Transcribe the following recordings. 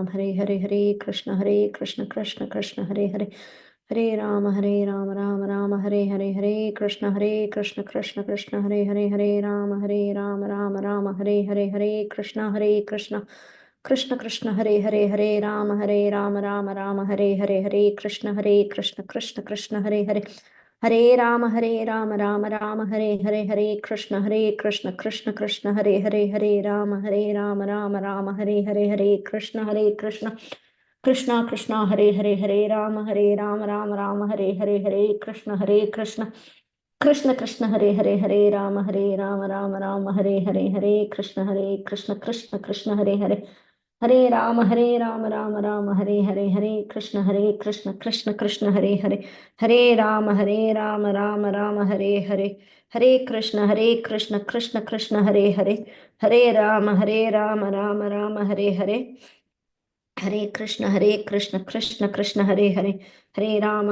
Ram Hare Hare Hare Krishna Krishna Krishna Hare Hare Hare Ram Ram Ram Hare Hare Hare Krishna Krishna Krishna Hare Hare Hare Ram Ram Hare Hare Hare Krishna Krishna Krishna Hare Hare Hare Ram Ram Hare Hare Hare Krishna Krishna Krishna Hare Hare Hare Ram Ram Hare Hare Hare Krishna Krishna Krishna Hare Hare Hare Ram Ram Hare Hare Hare Krishna Krishna Krishna Hare Hare Ram Ram Hare Hare Hare Krishna Krishna Hare Hare Ram Ram Hare Hare Hare Krishna Krishna Krishna Hare Hare Hare Ram Ram Hare Hare Hare Krishna Krishna Krishna Hare Hare Hare Ram Ram Hare Hare Hare Krishna Krishna Krishna Hare Hare Hare Ram Ram Hare Hare Hare Krishna Krishna Krishna Hare Hare Hare Ram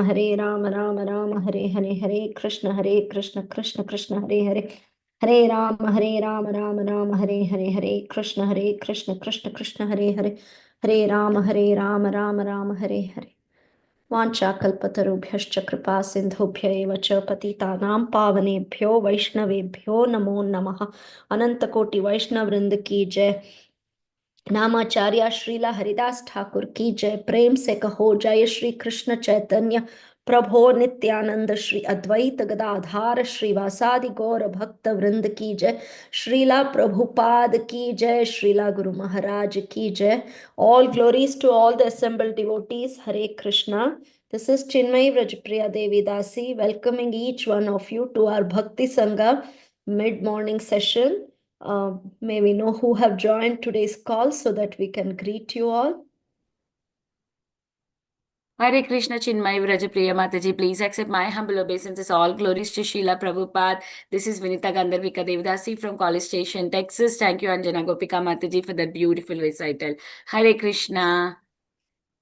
Ram Hare Hare Hare Krishna Krishna Krishna Hare Hare Hare Ram Ram Hare Hare Hare Krishna Krishna Krishna Hare Hare Hare Ram Ram Hare Hare वाञ्छाकल्पतरुभ्यश्च कृपा सिन्धुभ्य एव च पतितानां पावनेभ्यो वैष्णवेभ्यो नमो नमः अनंतकोटि वैष्णव वृंद की जय नामाचार्य श्रीला हरिदास ठाकुर की जय प्रेम से कहो जय श्री कृष्ण चैतन्य प्रभो नित्यानंद श्री अद्वैत गदाधार श्रीवासादि गौर भक्त वृंद की जय श्रीला प्रभुपाद की जय श्रीला गुरु महाराज की जय all glories to all the assembled devotees. Hare Krishna. This is Chinmay Vrajpriya Devi Dasi welcoming each one of you to our Bhakti Sangha mid-morning session. May we know who have joined today's call so that we can greet you all. Hare Krishna Chinmay Vrajapriya Mataji, please accept my humble obeisances. All glories to Srila Prabhupada. This is Vinita Gandharvika Devidasi from College Station, Texas. Thank you, Anjana Gopika Mataji, for that beautiful recital. Hare Krishna.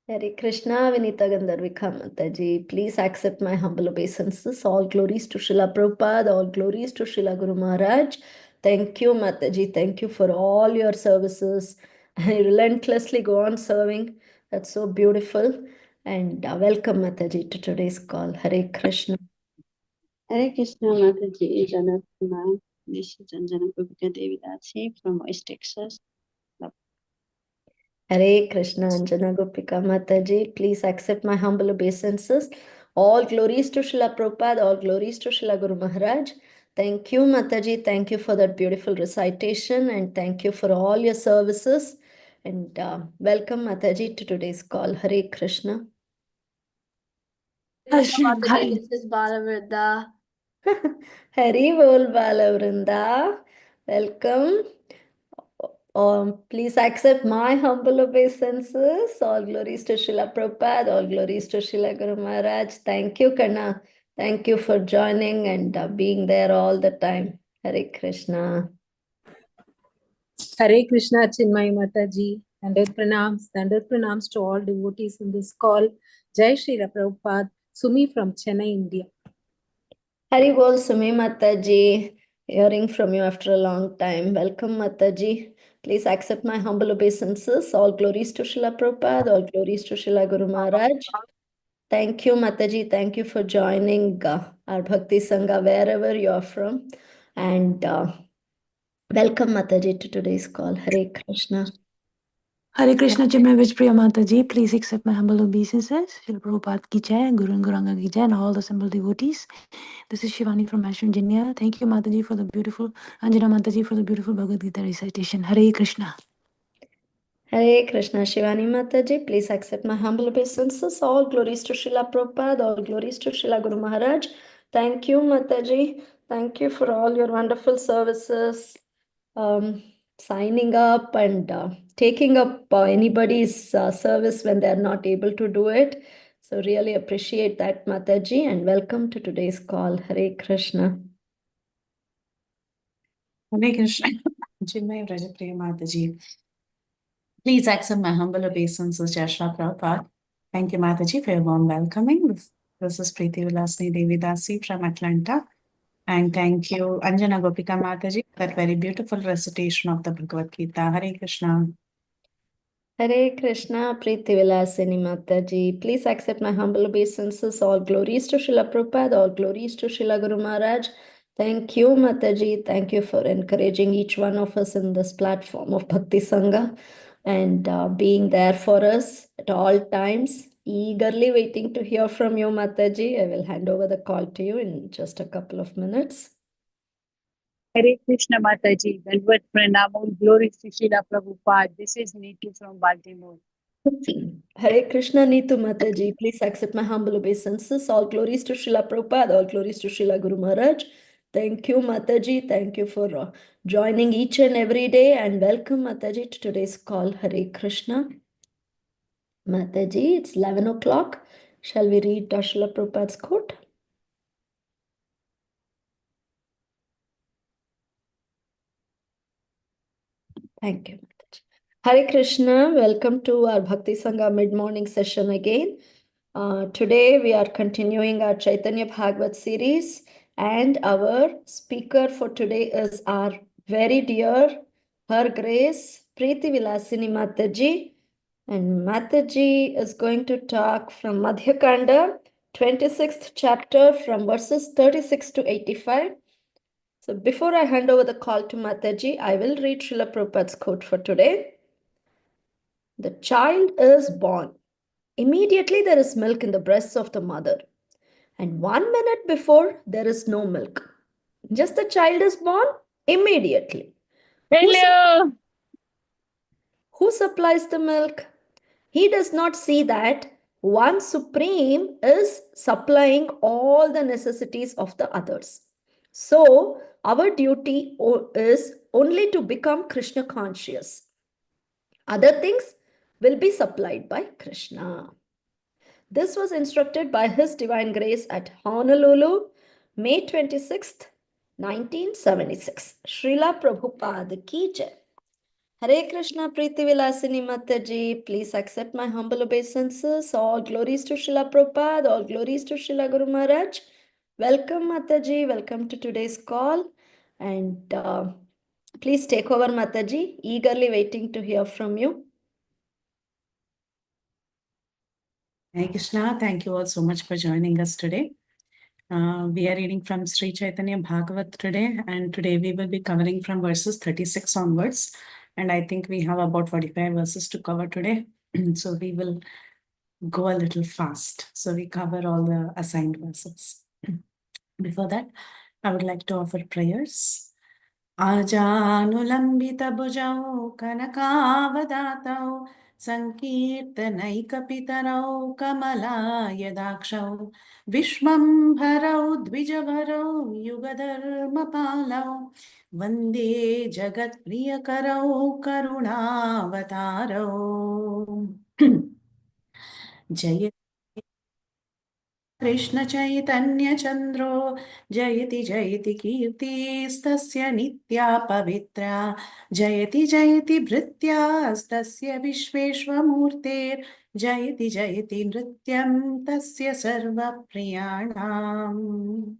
Hare Krishna, Vinita Gandharvika Mataji. Please accept my humble obeisances. All glories to Srila Prabhupada. All glories to Srila Guru Maharaj. Thank you, Mataji. Thank you for all your services. I relentlessly go on serving. That's so beautiful. And welcome, Mataji, to today's call. Hare Krishna. Hare Krishna, Mataji, Janatana. This is Anjana Gopika Devi Dasi from West Texas. Hare Krishna, Anjana Gopika Mataji. Please accept my humble obeisances. All glories to Srila Prabhupada, all glories to Srila Guru Maharaj. Thank you, Mataji. Thank you for that beautiful recitation and thank you for all your services. And welcome, Mataji, to today's call. Hare Krishna. Mataji, this is Balavrinda. Hari Bol Balavrinda. Welcome. Please accept my humble obeisances. All glories to Srila Prabhupada, all glories to Srila Guru Maharaj. Thank you, Kana. Thank you for joining and being there all the time. Hare Krishna. Hare Krishna, Chinmay Mataji. Dandad pranams to all devotees in this call. Jai Shri Prabhupada. Sumi from Chennai, India. Hari Bol Sumi Mataji. Hearing from you after a long time. Welcome, Mataji. Please accept my humble obeisances. All glories to Srila Prabhupada, all glories to Srila Guru Maharaj. Thank you, Mataji. Thank you for joining our Bhakti Sangha wherever you are from. And welcome, Mataji, to today's call. Hare Krishna. Hare Krishna, Chinmay Vrajpriya Mataji. Please accept my humble obeisances. Srila Prabhupada ki jai, Guru and Guranga ki jai, and all the assembled devotees. This is Shivani from West Virginia. Thank you, Mataji, for the beautiful, Anjana Mataji, for the beautiful Bhagavad Gita recitation. Hare Krishna. Hare Krishna, Shivani Mataji. Please accept my humble obeisances. All glories to Srila Prabhupada, all glories to Srila Guru Maharaj. Thank you, Mataji. Thank you for all your wonderful services. Signing up and taking up anybody's service when they are not able to do it. So really appreciate that, Mataji, and welcome to today's call. Hare Krishna. Hare Krishna. Chinmay Vrajapriya Mataji. Please accept my humble obeisances, Srila Prabhupada. Thank you, Mataji, for your warm welcoming. This is Preethi Vilasini Devi Dasi from Atlanta. And thank you, Anjana Gopika Mataji, for that very beautiful recitation of the Bhagavad Gita. Hare Krishna. Hare Krishna, Preethi Vilasini Mataji. Please accept my humble obeisances. All glories to Srila Prabhupada, all glories to Srila Guru Maharaj. Thank you, Mataji. Thank you for encouraging each one of us in this platform of Bhakti Sangha and being there for us at all times. Eagerly waiting to hear from you, Mataji. I will hand over the call to you in just a couple of minutes. Hare Krishna Mataji, Dandavat Pranam, all glories to Srila Prabhupada. This is Neetu from Baltimore. Hare Krishna, Neetu Mataji. Please accept my humble obeisances. All glories to Srila Prabhupada, all glories to Srila Guru Maharaj. Thank you, Mataji. Thank you for joining each and every day, and welcome, Mataji, to today's call. Hare Krishna. Mataji, it's 11 o'clock. Shall we read Srila Prabhupada's quote? Thank you, Mataji. Hare Krishna, welcome to our Bhakti Sangha mid-morning session again. Today we are continuing our Chaitanya Bhagavat series, and our speaker for today is our very dear, Her Grace, Preethi Vilasini Mataji. And Mataji is going to talk from Madhya Khanda, 26th chapter from verses 36 to 85. So before I hand over the call to Mataji, I will read Srila Prabhupada's quote for today. The child is born. Immediately there is milk in the breasts of the mother. And 1 minute before, there is no milk. Just the child is born, immediately. Hello! Who supplies the milk? He does not see that one Supreme is supplying all the necessities of the others. So, our duty is only to become Krishna conscious. Other things will be supplied by Krishna. This was instructed by His Divine Grace at Honolulu, May 26th, 1976. Srila Prabhupada ki jai. Hare Krishna, Preethi Vilasini Mataji. Please accept my humble obeisances. All glories to Srila Prabhupada, all glories to Srila Guru Maharaj. Welcome, Mataji. Welcome to today's call. And please take over, Mataji. Eagerly waiting to hear from you. Hare Krishna, thank you all so much for joining us today. We are reading from Sri Chaitanya Bhagavat today, and today we will be covering from verses 36 onwards. And I think we have about 45 verses to cover today. So we will go a little fast. So we cover all the assigned verses. Before that, I would like to offer prayers. Ajanulambita bhujau kanakavadatou sankirtanaicapitarau kamalayadakshau vishwambharau dvijavarau yugadharmapalau vande jagatpriyakarau karuणावतारौ Jaya Krishna Chaitanya Chandro Jayati Jayati Kirtistasya Nitya Pavitra Jayati Jayati Bhrityastasya Vishveshwamurter Jayati Jayati Nrityam Tasya Sarva Priyanam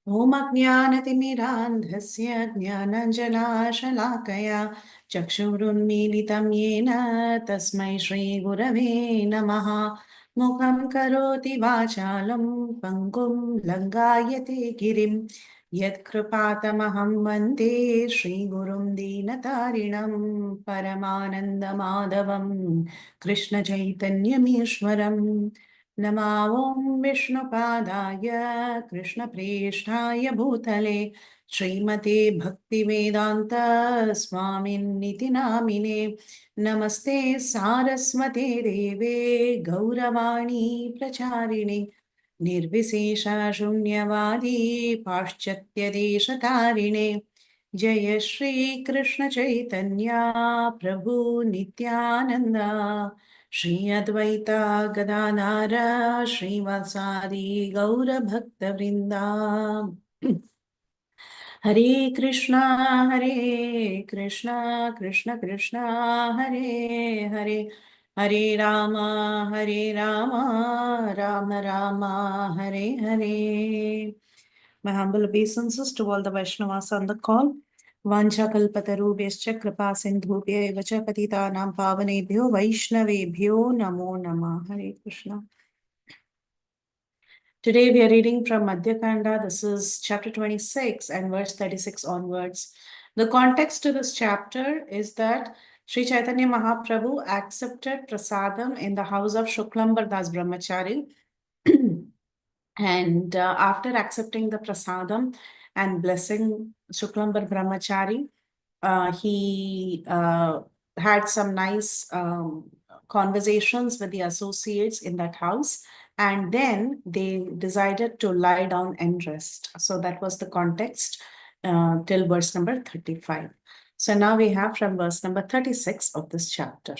Om Ajnanatimirandhasya Jnananjalashalaakaya Chakshurunmilitam Yena Tasmai Shri Gurave Namaha Mukham Karoti Vachalam Pangum Langayate Girim Yat Kripatamaham Vande Shri Gurum Dinatarinam Paramananda Madhavam Krishna Chaitanya Mishwaram Namo Vishnupadaya Krishna Preshtaya Bhutale Srimate Bhaktivedanta Swamin Niti Namine Namaste Saraswate Deve Gauravani Pracharine Nirvisesha Shunyavadi Paschatya Deshatarine Jaya Shri Krishna Chaitanya Prabhu Nityananda Shri Advaita Gadadhara Shri Vasadi Gaura Bhakta Vrinda Hare Krishna Krishna Krishna Hare Hare Hare Rama Rama Rama Hare Hare. My humble obeisances to all the Vaishnavas on the call. Vanchakalpatarubhyascha kripa sindhubhya eva cha patitanam pavanebhyo vaishnavebhyo namo namah. Hare Krishna. Today we are reading from Madhya Khanda. This is chapter 26 and verse 36 onwards. The context to this chapter is that Sri Chaitanya Mahaprabhu accepted prasadam in the house of Shuklambar Brahmachari. And after accepting the prasadam and blessing Shuklambar Brahmachari, he had some nice conversations with the associates in that house, and then they decided to lie down and rest. So that was the context till verse number 35. So now we have from verse number 36 of this chapter.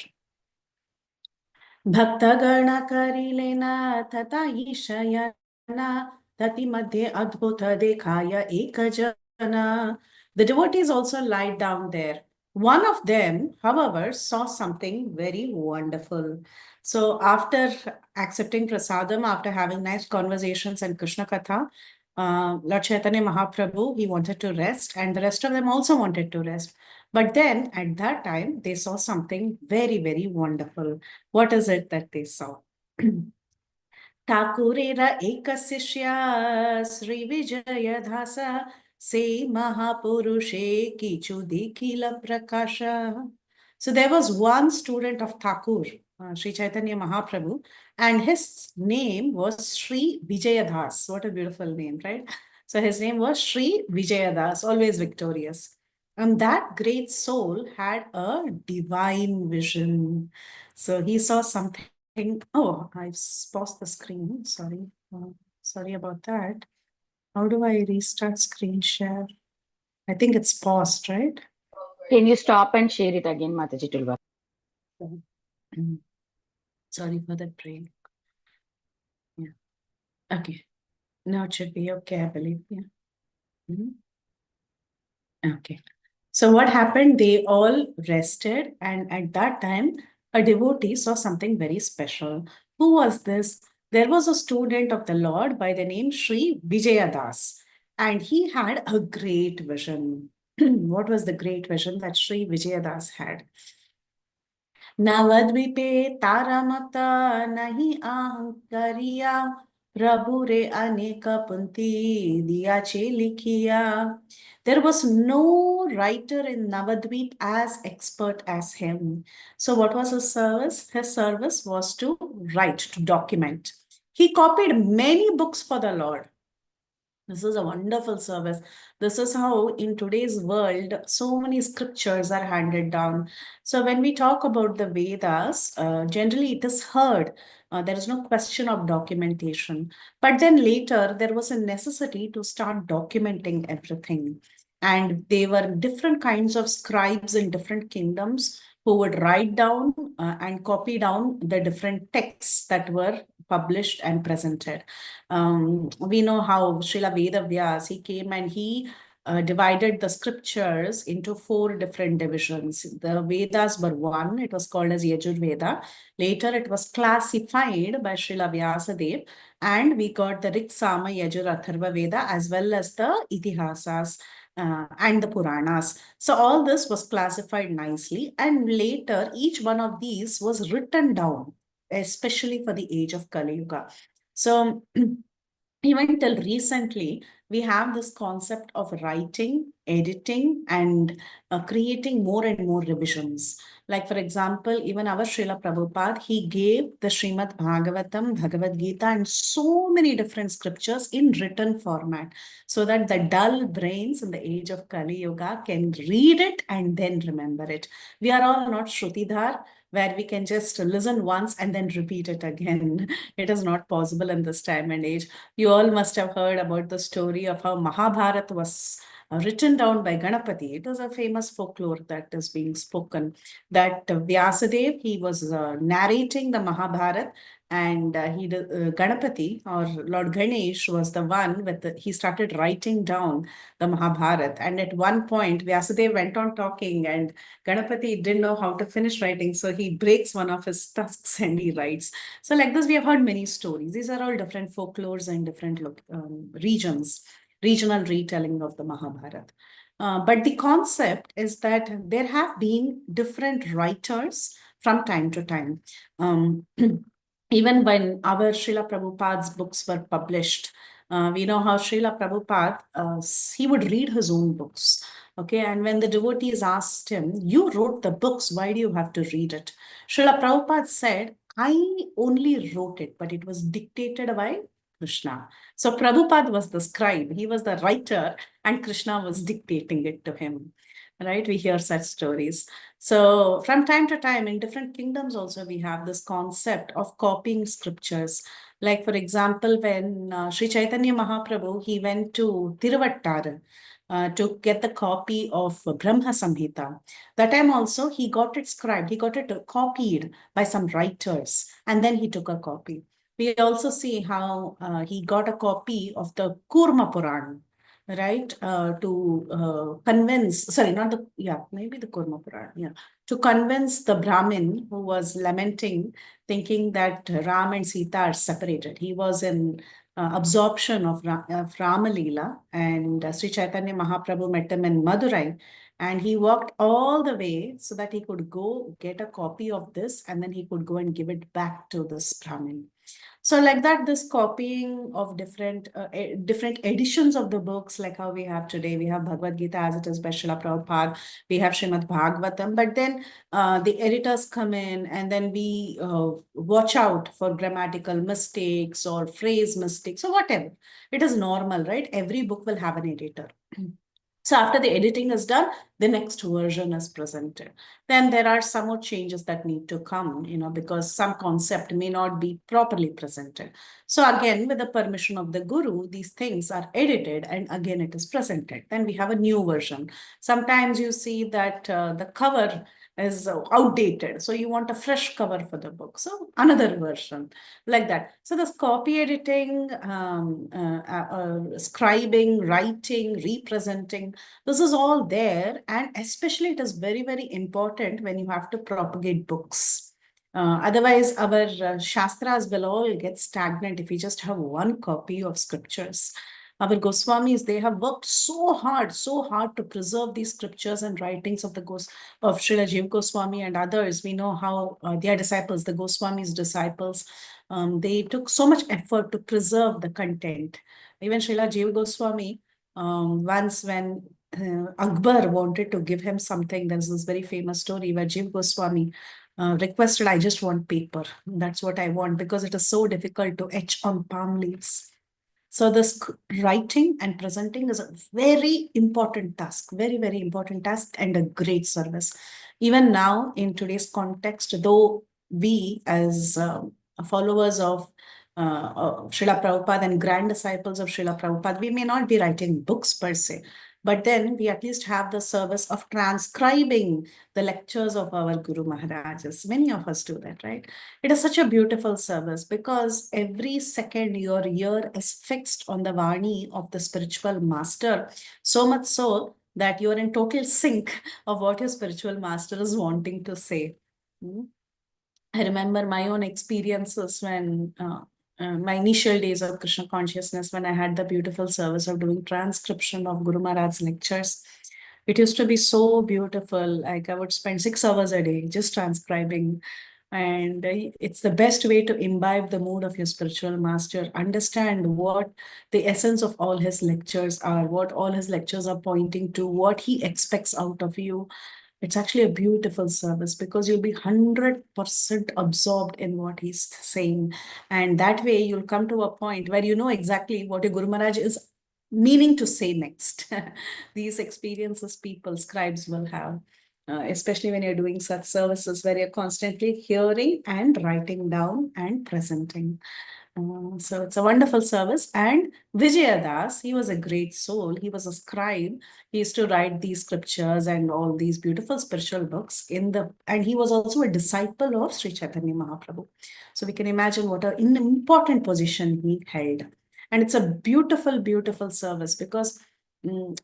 Bhaktagana karilena tata ishayana tati madhye adbhuta dekhaya ekajana. The devotees also lied down there. One of them, however, saw something very wonderful. So after accepting prasadam, after having nice conversations and Krishna Katha, Lord Chaitanya Mahaprabhu, he wanted to rest, and the rest of them also wanted to rest. But then at that time, they saw something very, very wonderful. What is it that they saw? Thakurera ekasishya Sri Vijaya Dhasa Se Mahapurushe Kichu Dikhila Prakasha. So there was one student of Thakur, Sri Chaitanya Mahaprabhu, and his name was Sri Vijayadas. What a beautiful name, right? So his name was Sri Vijayadas, always victorious. And that great soul had a divine vision. So he saw something. Oh, I've paused the screen. Sorry. Sorry about that. How do I restart screen share? I think it's paused, right? Can you stop and share it again, Mataji Tulva? Sorry for that break. Yeah. Okay. Now it should be okay, I believe. Yeah. Okay. So what happened? They all rested, and at that time, a devotee saw something very special. Who was this? There was a student of the Lord by the name Sri Vijayadas, and he had a great vision. What was the great vision that Sri Vijayadas had? Navadvipe taramata nahi ahankariya Prabhure aneka punti diyache likhiya. There was no writer in Navadvip as expert as him. So what was his service? His service was to write, to document. He copied many books for the Lord. This is a wonderful service. This is how in today's world, so many scriptures are handed down. So when we talk about the Vedas, generally it is heard. There is no question of documentation. But then later, there was a necessity to start documenting everything. And there were different kinds of scribes in different kingdoms who would write down and copy down the different texts that were published and presented. We know how Srila Vedavyas, he came and he divided the scriptures into 4 different divisions. The Vedas were one, it was called as Yajurveda. Later it was classified by Srila Vyasadeva, and we got the Rik, Sama, Yajur, Atharva Veda, as well as the Itihasas and the Puranas. So all this was classified nicely, and later each one of these was written down, especially for the age of Kali Yuga. So even till recently, we have this concept of writing, editing, and creating more and more revisions. Like, for example, even our Srila Prabhupada, he gave the Srimad Bhagavatam, Bhagavad Gita, and so many different scriptures in written format, so that the dull brains in the age of Kali Yuga can read it and then remember it. We are all not Shrutidhar, where we can just listen once and then repeat it again. It is not possible in this time and age. You all must have heard about the story of how Mahabharata was written down by Ganapati. It was a famous folklore that is being spoken, that Vyasadeva, he was narrating the Mahabharata, and Ganapati, or Lord Ganesh, was the one he started writing down the Mahabharata. And at one point, Vyasadeva went on talking, and Ganapati didn't know how to finish writing, so he breaks one of his tusks and he writes. So like this, we have heard many stories. These are all different folklores and different regional retelling of the Mahabharata. But the concept is that there have been different writers from time to time. Even when our Srila Prabhupada's books were published, we know how Srila Prabhupada, he would read his own books. Okay, and when the devotees asked him, you wrote the books, why do you have to read it? Srila Prabhupada said, I only wrote it, but it was dictated by Krishna. So Prabhupada was the scribe, he was the writer, and Krishna was dictating it to him. Right? We hear such stories. So from time to time, in different kingdoms also, we have this concept of copying scriptures. Like, for example, when Sri Chaitanya Mahaprabhu, he went to Tiruvattar to get the copy of Brahma Samhita. That time also, he got it scribed, he got it copied by some writers, and then he took a copy. We also see how he got a copy of the Kurma Puran, right? To convince, sorry, not the, yeah, maybe the Kurma Puran, yeah, to convince the Brahmin who was lamenting, thinking that Ram and Sita are separated. He was in absorption of Rama Leela, and Sri Chaitanya Mahaprabhu met him in Madurai, and he walked all the way so that he could go get a copy of this, and then he could go and give it back to this Brahmin. So like that, this copying of different editions of the books, like how we have today, we have Bhagavad Gita as it is by Srila Prabhupada, we have Srimad Bhagavatam, but then the editors come in, and then we watch out for grammatical mistakes or phrase mistakes or whatever. It is normal, right? Every book will have an editor. So after the editing is done, the next version is presented. Then there are some more changes that need to come, because some concept may not be properly presented. So again, with the permission of the guru, these things are edited and again it is presented. Then we have a new version. Sometimes you see that the cover is outdated. So you want a fresh cover for the book. So another version like that. So this copy editing, scribing, writing, representing, this is all there. And especially it is very, very important when you have to propagate books. Otherwise, our Shastras will all get stagnant if we just have one copy of scriptures. Our Goswamis, they have worked so hard to preserve these scriptures and writings of of Srila Jiva Goswami and others. We know how their disciples, the Goswamis' disciples, they took so much effort to preserve the content. Even Srila Jiva Goswami, once when Akbar wanted to give him something, there's this very famous story where Jiva Goswami requested, I just want paper. That's what I want, because it is so difficult to etch on palm leaves. So this writing and presenting is a very important task, very, very important task, and a great service. Even now in today's context, though we as followers of Srila Prabhupada and grand disciples of Srila Prabhupada, we may not be writing books per se, but then we at least have the service of transcribing the lectures of our Guru Maharajas. Many of us do that, right? It is such a beautiful service because every second your ear is fixed on the Vani of the spiritual master, so much so that you're in total sync of what your spiritual master is wanting to say. I remember my own experiences when my initial days of Krishna consciousness, when I had the beautiful service of doing transcription of Guru Maharaj's lectures. It used to be so beautiful. Like I would spend 6 hours a day just transcribing. And it's the best way to imbibe the mood of your spiritual master, understand what the essence of all his lectures are, what all his lectures are pointing to, what he expects out of you. It's actually a beautiful service because you'll be 100% absorbed in what he's saying. And that way you'll come to a point where you know exactly what your Guru Maharaj is meaning to say next. These experiences people, scribes will have, especially when you're doing such services where you're constantly hearing and writing down and presenting. So it's a wonderful service. And Vijaya Das, he was a great soul. He was a scribe. He used to write these scriptures and all these beautiful spiritual books and he was also a disciple of Sri Chaitanya Mahaprabhu. So we can imagine what an important position he held. And it's a beautiful, beautiful service because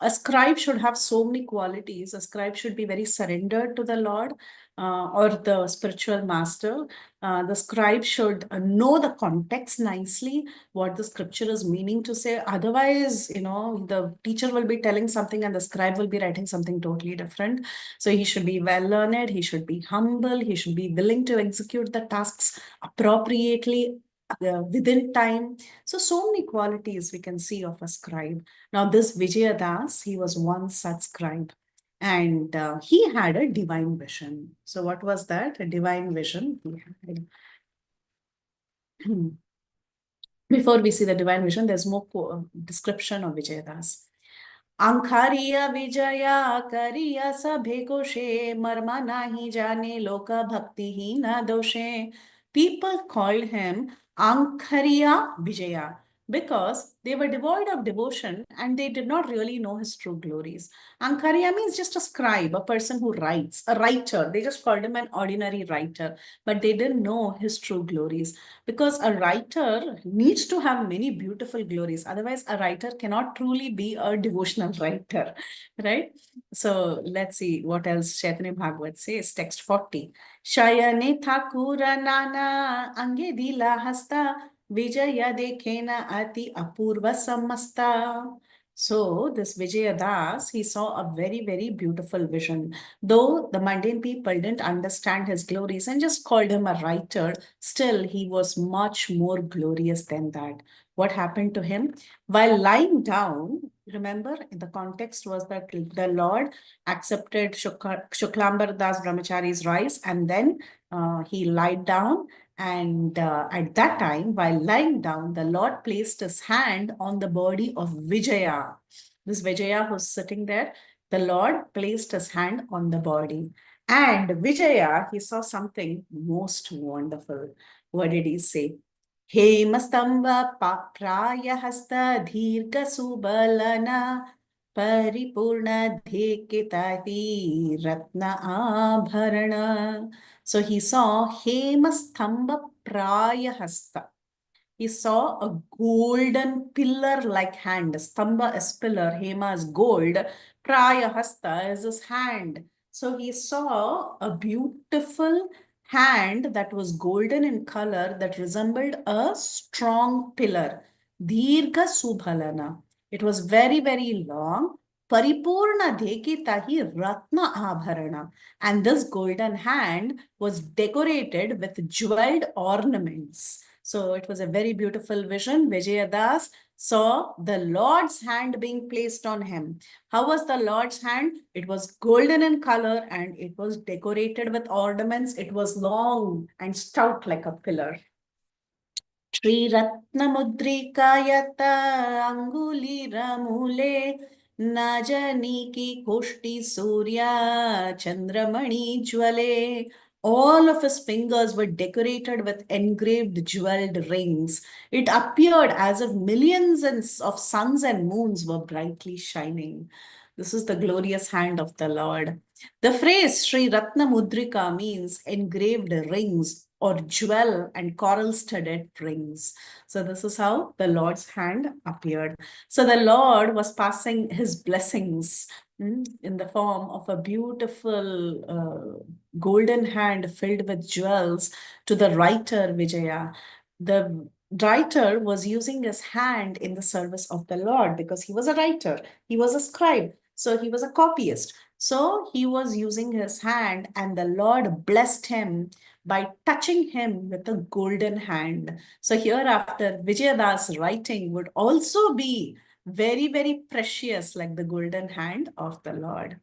a scribe should have so many qualities. A scribe should be very surrendered to the Lord. or the spiritual master, the scribe should know the context nicely, what the scripture is meaning to say. Otherwise, the teacher will be telling something and the scribe will be writing something totally different. So he should be well learned, he should be humble, he should be willing to execute the tasks appropriately within time. So many qualities we can see of a scribe. Now, this Vijaya Das, he was one such scribe. And he had a divine vision. So what was that? A divine vision he had. Before we see the divine vision, there's more description of Vijayadas. Ankhariya Vijaya Kariya Sabhe Koshe Marma Nahi Jane Loka Bhakti Hi Na Doshe. People called him Ankhariya Vijaya because they were devoid of devotion and they did not really know his true glories. Ankhariya means just a scribe, a person who writes, a writer. They just called him an ordinary writer, but they didn't know his true glories, because a writer needs to have many beautiful glories. Otherwise, a writer cannot truly be a devotional writer, right? So let's see what else Chaitanya Bhagavat says. Text 40. Shayane Thakura Nana Ange Dila Hasta Vijaya Dekhena Ati Apurva Samasta. So this Vijaya Das, he saw a very, very beautiful vision. Though the mundane people didn't understand his glories and just called him a writer, still he was much more glorious than that. What happened to him? While lying down, remember, the context was that the Lord accepted Shuklambar Das Brahmachari's rice, and then he lied down. And at that time, while lying down, the Lord placed his hand on the body of Vijaya. This Vijaya who's sitting there, the Lord placed his hand on the body. And Vijaya, he saw something most wonderful. What did he say? Hemastamba praya hasta dhirga subalana paripurna dhekitati ratna abharana. So he saw Hemastamba praya hasta. He saw a golden pillar-like hand. Stamba is pillar, Hema is gold, Praya Hasta is his hand. So he saw a beautiful hand that was golden in color that resembled a strong pillar. Dirgha Subhalana. It was very, very long. Paripurna Dhekitahi Ratna Abharana. And this golden hand was decorated with jeweled ornaments. So it was a very beautiful vision. Vijaya Das saw the Lord's hand being placed on him. How was the Lord's hand? It was golden in color and it was decorated with ornaments. It was long and stout like a pillar. Shri Ratna Mudrikayata Anguli Ramule Najani ki Koshti Surya Chandramani Jwale. All of his fingers were decorated with engraved jeweled rings. It appeared as if millions of suns and moons were brightly shining. This is the glorious hand of the Lord. The phrase Sri Ratna Mudrika means engraved rings or jewel and coral-studded rings. So this is how the Lord's hand appeared. So the Lord was passing his blessings in the form of a beautiful golden hand filled with jewels to the writer Vijaya. The writer was using his hand in the service of the Lord because he was a writer, he was a scribe, so he was a copyist. So he was using his hand and the Lord blessed him by touching him with a golden hand. So hereafter, Vijayadas' writing would also be very, very precious like the golden hand of the Lord.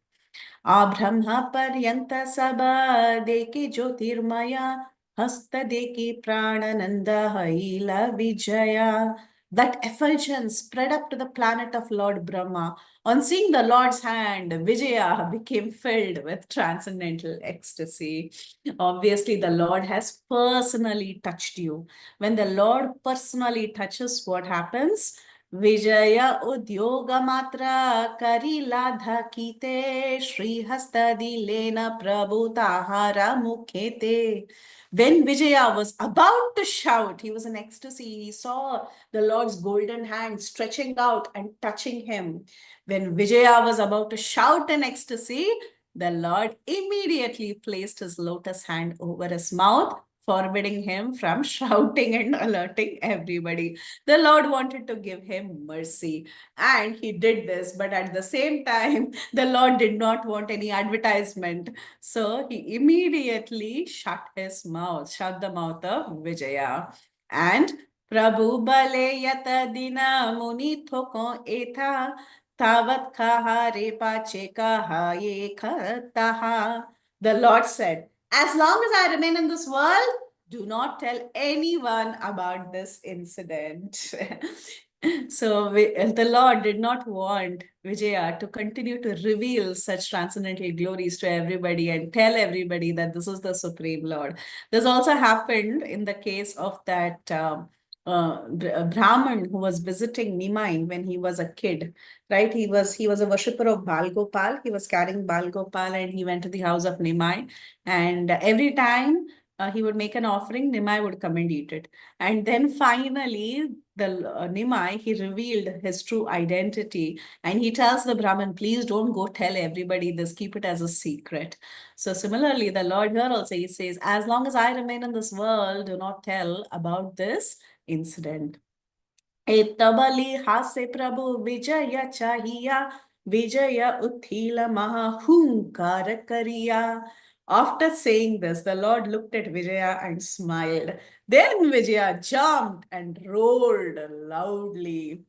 Abrahma paryanta sabha deki jyotirmaya hasta deki pranananda haila vijaya. That effulgence spread up to the planet of Lord Brahma. On seeing the Lord's hand, Vijaya became filled with transcendental ecstasy. Obviously, the Lord has personally touched you. When the Lord personally touches, what happens? Vijaya Udyoga Matra Karila Dhakite Shri Hastadi Lena Prabhu Tahara Mukhete. When Vijaya was about to shout, he was in ecstasy. He saw the Lord's golden hand stretching out and touching him. When Vijaya was about to shout in ecstasy, the Lord immediately placed his lotus hand over his mouth, forbidding him from shouting and alerting everybody. The Lord wanted to give him mercy, and he did this, but at the same time, the Lord did not want any advertisement. So he immediately shut the mouth of Vijaya. And Prabhu bale yata dina muni thoko etha tavat kaha repa cheka ye khataha. The Lord said, as long as I remain in this world, do not tell anyone about this incident. So the Lord did not want Vijaya to continue to reveal such transcendental glories to everybody and tell everybody that this is the Supreme Lord. This also happened in the case of that Brahman who was visiting Nimai when he was a kid, right? He was a worshipper of Bal Gopal. He was carrying Bal Gopal and he went to the house of Nimai. And every time he would make an offering, Nimai would come and eat it. And then finally, the Nimai, he revealed his true identity. And he tells the Brahmin, please don't go tell everybody this, keep it as a secret. So similarly, the Lord here also, he says, as long as I remain in this world, do not tell about this incident. Etabali hase Prabhu Vijaya chahiya, Vijaya uthila mahahunkara kariya. After saying this, the Lord looked at Vijaya and smiled. Then Vijaya jumped and roared loudly.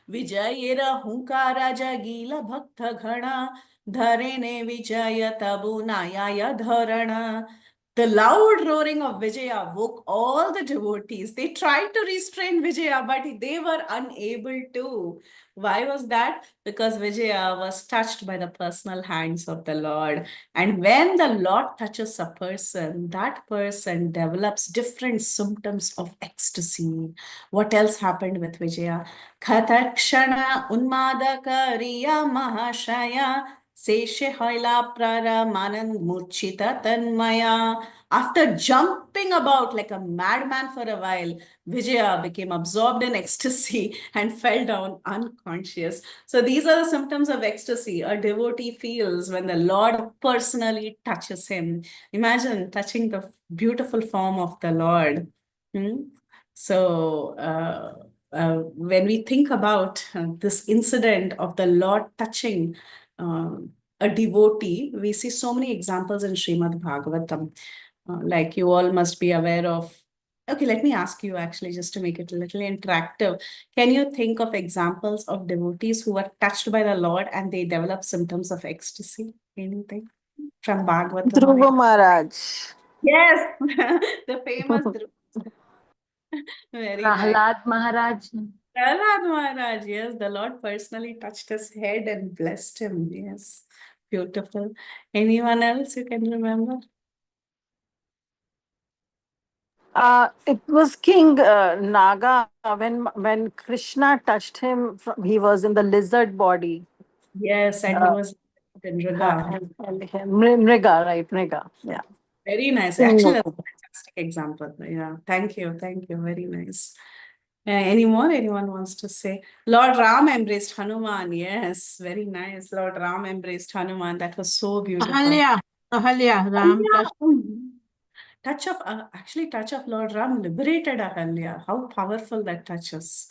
Vijayera hunkara jagila bhakta ghana, dharene Vijaya tabu nayaya dharana. The loud roaring of Vijaya woke all the devotees. They tried to restrain Vijaya, but they were unable to. Why was that? Because Vijaya was touched by the personal hands of the Lord. And when the Lord touches a person, that person develops different symptoms of ecstasy. What else happened with Vijaya? Khatakshana unmadakariya mahashaya Seshe hoila praramanand murchita tanmaya. After jumping about like a madman for a while, Vijaya became absorbed in ecstasy and fell down unconscious. So these are the symptoms of ecstasy a devotee feels when the Lord personally touches him. Imagine touching the beautiful form of the Lord. So when we think about this incident of the Lord touching a devotee, we see so many examples in Srimad Bhagavatam. Like you all must be aware of. Okay, let me ask you actually, just to make it a little interactive. Can you think of examples of devotees who were touched by the Lord and they develop symptoms of ecstasy? Anything from Bhagavatam? Dhruva Maharaj. Yes, the famous Dhruva. Very nice. Prahlad Maharaj. Prahlad Maharaj, yes, the Lord personally touched his head and blessed him. Yes, beautiful. Anyone else you can remember? It was King Naga when Krishna touched him. He was in the lizard body. Yes, and he was in Riga. Mriga, right? Mriga. Yeah. Very nice. King Actually, Naga. that's a fantastic example. Yeah, thank you. Thank you. Very nice. Any more? Anyone wants to say? Lord Ram embraced Hanuman. Yes, very nice. Lord Ram embraced Hanuman. That was so beautiful. Ahalya, Ram touched. Touch of Lord Ram liberated Ahalya. How powerful that touch is.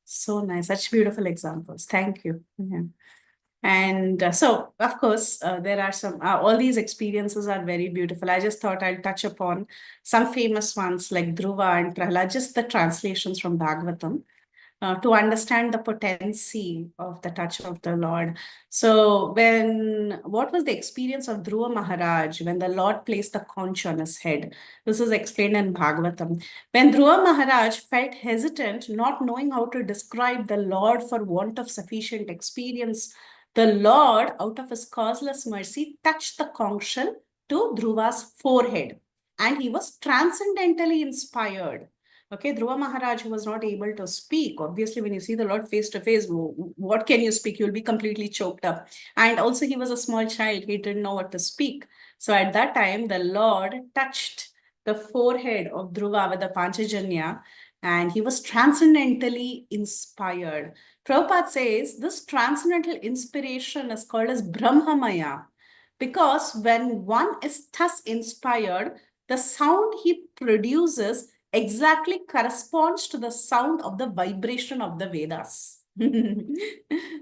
So nice. Such beautiful examples. Thank you. Yeah. And so, of course, there are some, all these experiences are very beautiful. I just thought I'll touch upon some famous ones like Dhruva and Prahlad, just the translations from Bhagavatam. To understand the potency of the touch of the Lord. So what was the experience of Dhruva Maharaj when the Lord placed the conch on his head? This is explained in Bhagavatam. When Dhruva Maharaj felt hesitant, not knowing how to describe the Lord for want of sufficient experience, the Lord, out of his causeless mercy, touched the conch shell to Dhruva's forehead. And he was transcendentally inspired. Okay, Dhruva Maharaj, who was not able to speak. Obviously, when you see the Lord face to face, what can you speak? You'll be completely choked up. And also, he was a small child. He didn't know what to speak. So at that time, the Lord touched the forehead of Dhruva with the Panchajanya, and he was transcendentally inspired. Prabhupada says this transcendental inspiration is called as Brahmamaya. because when one is thus inspired, the sound he produces exactly corresponds to the sound of the vibration of the Vedas.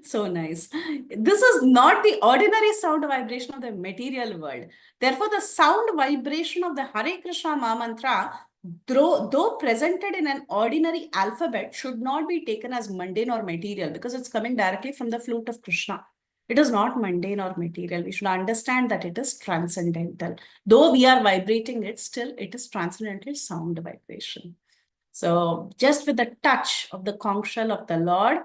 So nice. This is not the ordinary sound vibration of the material world. Therefore, the sound vibration of the Hare Krishna Mahamantra, though presented in an ordinary alphabet, should not be taken as mundane or material, because it's coming directly from the flute of Krishna. It is not mundane or material. We should understand that it is transcendental. Though we are vibrating it, still it is transcendental sound vibration. So just with the touch of the conch shell of the Lord,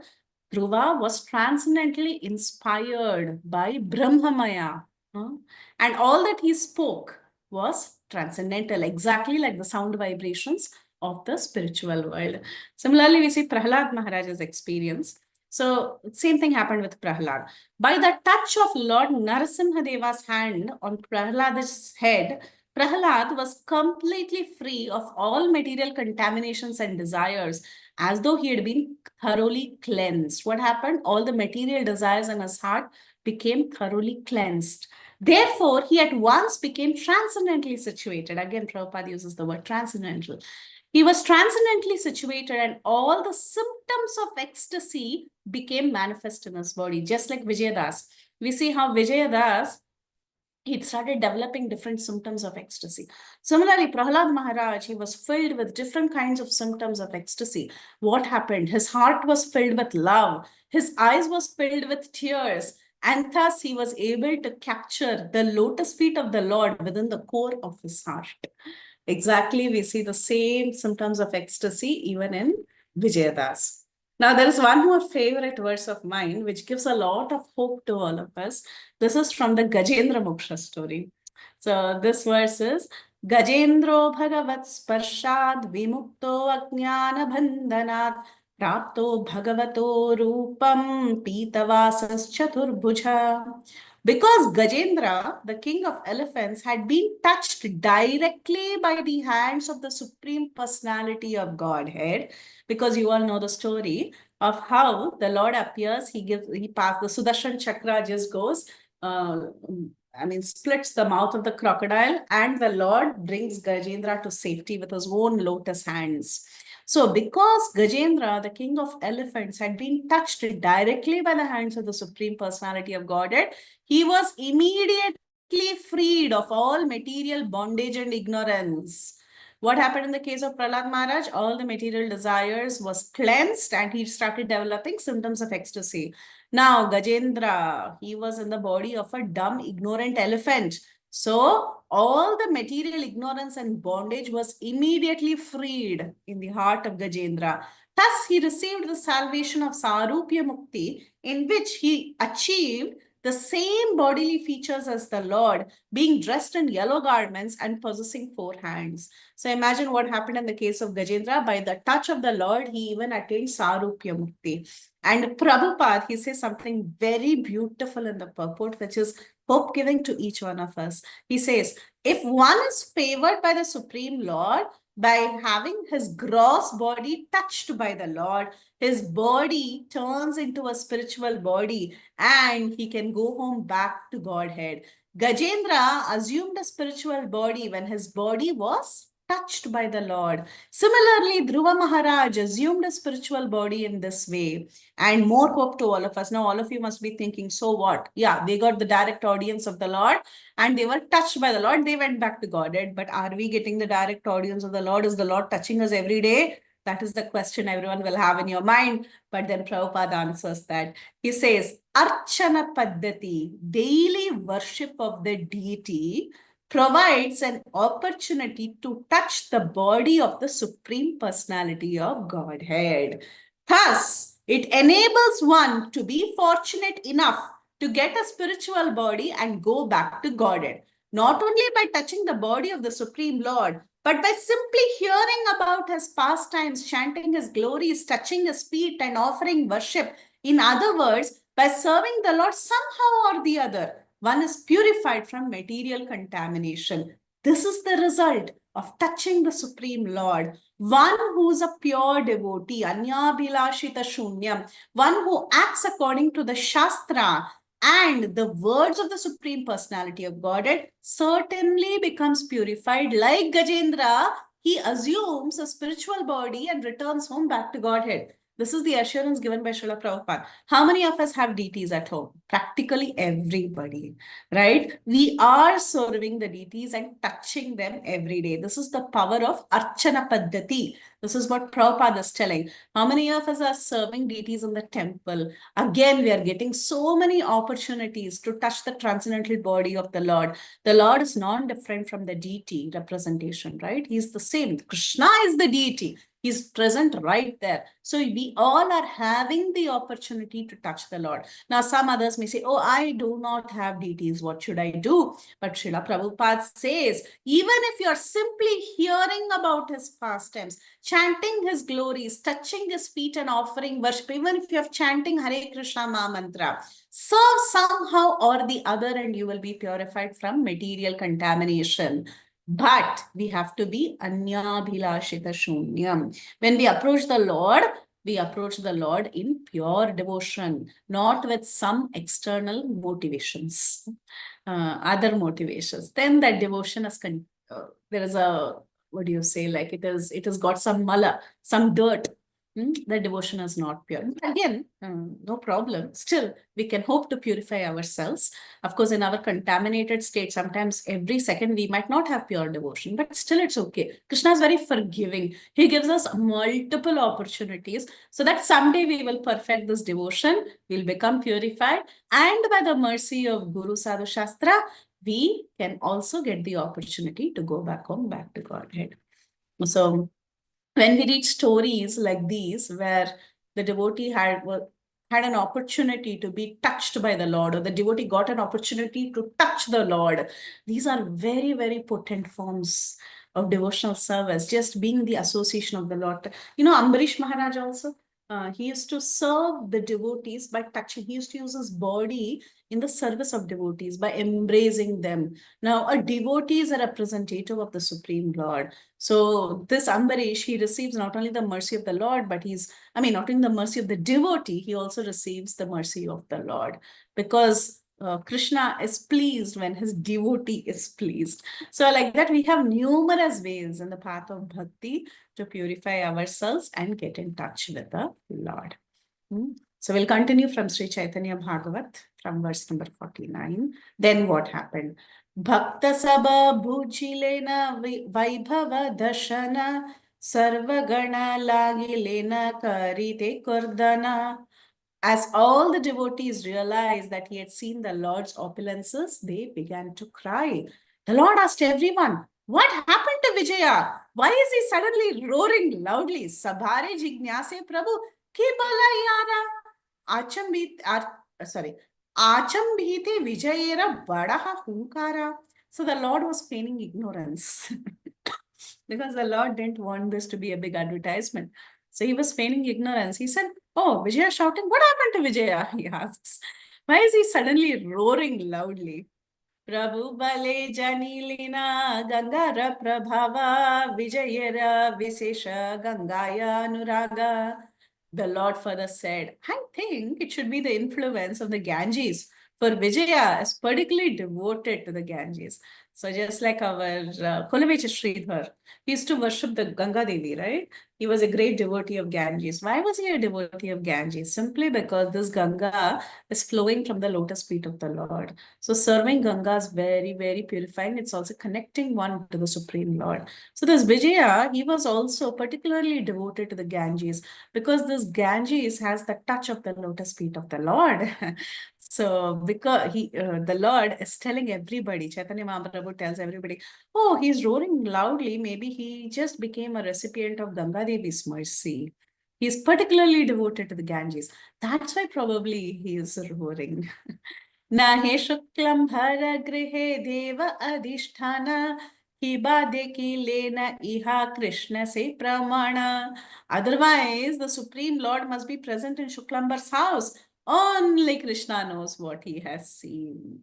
Dhruva was transcendently inspired by Brahmamaya. And all that he spoke was transcendental, exactly like the sound vibrations of the spiritual world. Similarly, we see Prahlad Maharaj's experience. So same thing happened with Prahlad. By the touch of Lord Narasimhadeva's hand on Prahlad's head, Prahlad was completely free of all material contaminations and desires, as though he had been thoroughly cleansed. What happened? All the material desires in his heart became thoroughly cleansed. Therefore, he at once became transcendently situated. Again, Prabhupada uses the word transcendental. He was transcendently situated, and all the symptoms of ecstasy became manifest in his body, just like Vijayadas. We see how Vijayadas, he started developing different symptoms of ecstasy. Similarly, Prahlad Maharaj, he was filled with different kinds of symptoms of ecstasy. What happened? His heart was filled with love. His eyes was filled with tears. And thus he was able to capture the lotus feet of the Lord within the core of his heart. Exactly, we see the same symptoms of ecstasy even in Vijayadas. Now, there is one more favorite verse of mine, which gives a lot of hope to all of us. This is from the Gajendra Moksha story. So this verse is, Gajendro Bhagavat Sparshad Vimukto Ajnana Bandhanat Prapto Bhagavato Rupam Pitavasas Chaturbhuja. Because Gajendra, the king of elephants, had been touched directly by the hands of the Supreme Personality of Godhead, because you all know the story of how the Lord appears, he passes, the Sudarshan Chakra just goes, splits the mouth of the crocodile, and the Lord brings Gajendra to safety with his own lotus hands. So because Gajendra, the king of elephants, had been touched directly by the hands of the Supreme Personality of Godhead, he was immediately freed of all material bondage and ignorance. What happened in the case of Prahlad Maharaj? All the material desires was cleansed, and he started developing symptoms of ecstasy. Now, Gajendra, he was in the body of a dumb, ignorant elephant. So, all the material ignorance and bondage was immediately freed in the heart of Gajendra. Thus, he received the salvation of Sarupya Mukti, in which he achieved the same bodily features as the Lord, being dressed in yellow garments and possessing 4 hands. So imagine what happened in the case of Gajendra. By the touch of the Lord, he even attained Sarupya Mukti. And Prabhupada, he says something very beautiful in the purport, which is hope-giving to each one of us. He says, if one is favored by the Supreme Lord, by having his gross body touched by the Lord, his body turns into a spiritual body, and he can go home back to Godhead. Gajendra assumed a spiritual body when his body was touched by the Lord. Similarly, Dhruva Maharaj assumed a spiritual body in this way. And more hope to all of us. Now, all of you must be thinking, so what? Yeah, they got the direct audience of the Lord, and they were touched by the Lord. They went back to Godhead. But are we getting the direct audience of the Lord? Is the Lord touching us every day? That is the question everyone will have in your mind. But then Prabhupada answers that. He says, Archana Paddhati, daily worship of the deity, provides an opportunity to touch the body of the Supreme Personality of Godhead. Thus, it enables one to be fortunate enough to get a spiritual body and go back to Godhead. Not only by touching the body of the Supreme Lord, but by simply hearing about his pastimes, chanting his glories, touching his feet, and offering worship. In other words, by serving the Lord somehow or the other, one is purified from material contamination. This is the result of touching the Supreme Lord. One who is a pure devotee, anyabhilashita shunyam, one who acts according to the Shastra, and the words of the Supreme Personality of Godhead certainly becomes purified. Like Gajendra, he assumes a spiritual body and returns home back to Godhead. This is the assurance given by Srila Prabhupada. How many of us have deities at home? Practically everybody, right? We are serving the deities and touching them every day. This is the power of Archana Paddhati. This is what Prabhupada is telling. How many of us are serving deities in the temple? Again, we are getting so many opportunities to touch the transcendental body of the Lord. The Lord is non-different from the deity representation, right? He's the same. Krishna is the deity. He's present right there. So we all are having the opportunity to touch the Lord. Now, some others may say, oh, I do not have deities. What should I do? But Srila Prabhupada says, even if you're simply hearing about his pastimes, chanting his glories, touching his feet and offering worship, even if you're chanting Hare Krishna Maha Mantra, serve somehow or the other and you will be purified from material contamination. But we have to be anyabhilashita shunyam. When we approach the Lord in pure devotion, not with some external motivations, other motivations. Then that devotion is, there is a, what do you say, like it has got some mala, some dirt. The devotion is not pure. Again, no problem. Still, we can hope to purify ourselves. Of course, in our contaminated state, sometimes every second we might not have pure devotion, but still it's okay. Krishna is very forgiving. He gives us multiple opportunities so that someday we will perfect this devotion, we'll become purified, and by the mercy of Guru Sadhu Shastra, we can also get the opportunity to go back home, back to Godhead. So when we read stories like these, where the devotee had an opportunity to be touched by the Lord, or the devotee got an opportunity to touch the Lord, these are very, very potent forms of devotional service, just being the association of the Lord. You know, Ambarish Maharaj also, he used to serve the devotees by touching. He used to use his body in the service of devotees by embracing them. Now, a devotee is a representative of the Supreme Lord. So this Ambarish, he receives not only the mercy of the Lord, but not only the mercy of the devotee, he also receives the mercy of the Lord, because Krishna is pleased when his devotee is pleased. So like that, we have numerous ways in the path of bhakti to purify ourselves and get in touch with the Lord. So we'll continue from Sri Chaitanya Bhagavat from verse number 49. Then what happened? Bhakta Sabha Bhujilena Vaibhava Dashana Sarvagana Lagilena Karite Kurdana. As all the devotees realized that he had seen the Lord's opulences, they began to cry. The Lord asked everyone, what happened to Vijaya? Why is he suddenly roaring loudly? Sabhare Jignase Prabhu, Ki Bala Yara? Achambhite Vijayera Badaha Hunkara. So the Lord was feigning ignorance because the Lord didn't want this to be a big advertisement. So he was feigning ignorance. He said, oh, Vijaya shouting, what happened to Vijaya? He asks. Why is he suddenly roaring loudly? Prabhu Bale Janilina Gangara Prabhava Vijayera Visesha Gangaya Nuraga. The Lord further said, I think it should be the influence of the Ganges, for Vijaya is particularly devoted to the Ganges. So just like our Kulavecha Sridhar, he used to worship the Ganga Devi, right? He was a great devotee of Ganges. Why was he a devotee of Ganges? Simply because this Ganga is flowing from the lotus feet of the Lord. So serving Ganga is very, very purifying. It's also connecting one to the Supreme Lord. So this Vijaya, he was also particularly devoted to the Ganges, because this Ganges has the touch of the lotus feet of the Lord. So because the Lord is telling everybody, Chaitanya Mahaprabhu tells everybody, oh, he's roaring loudly. Maybe he just became a recipient of Ganga Devi's mercy. He's particularly devoted to the Ganges. That's why probably he is roaring. Nahe Shuklambar Grihe Deva Adhisthana Hibade ki lena iha Krishna se pramana. Otherwise, the Supreme Lord must be present in Shuklambar's house. Only Krishna knows what he has seen.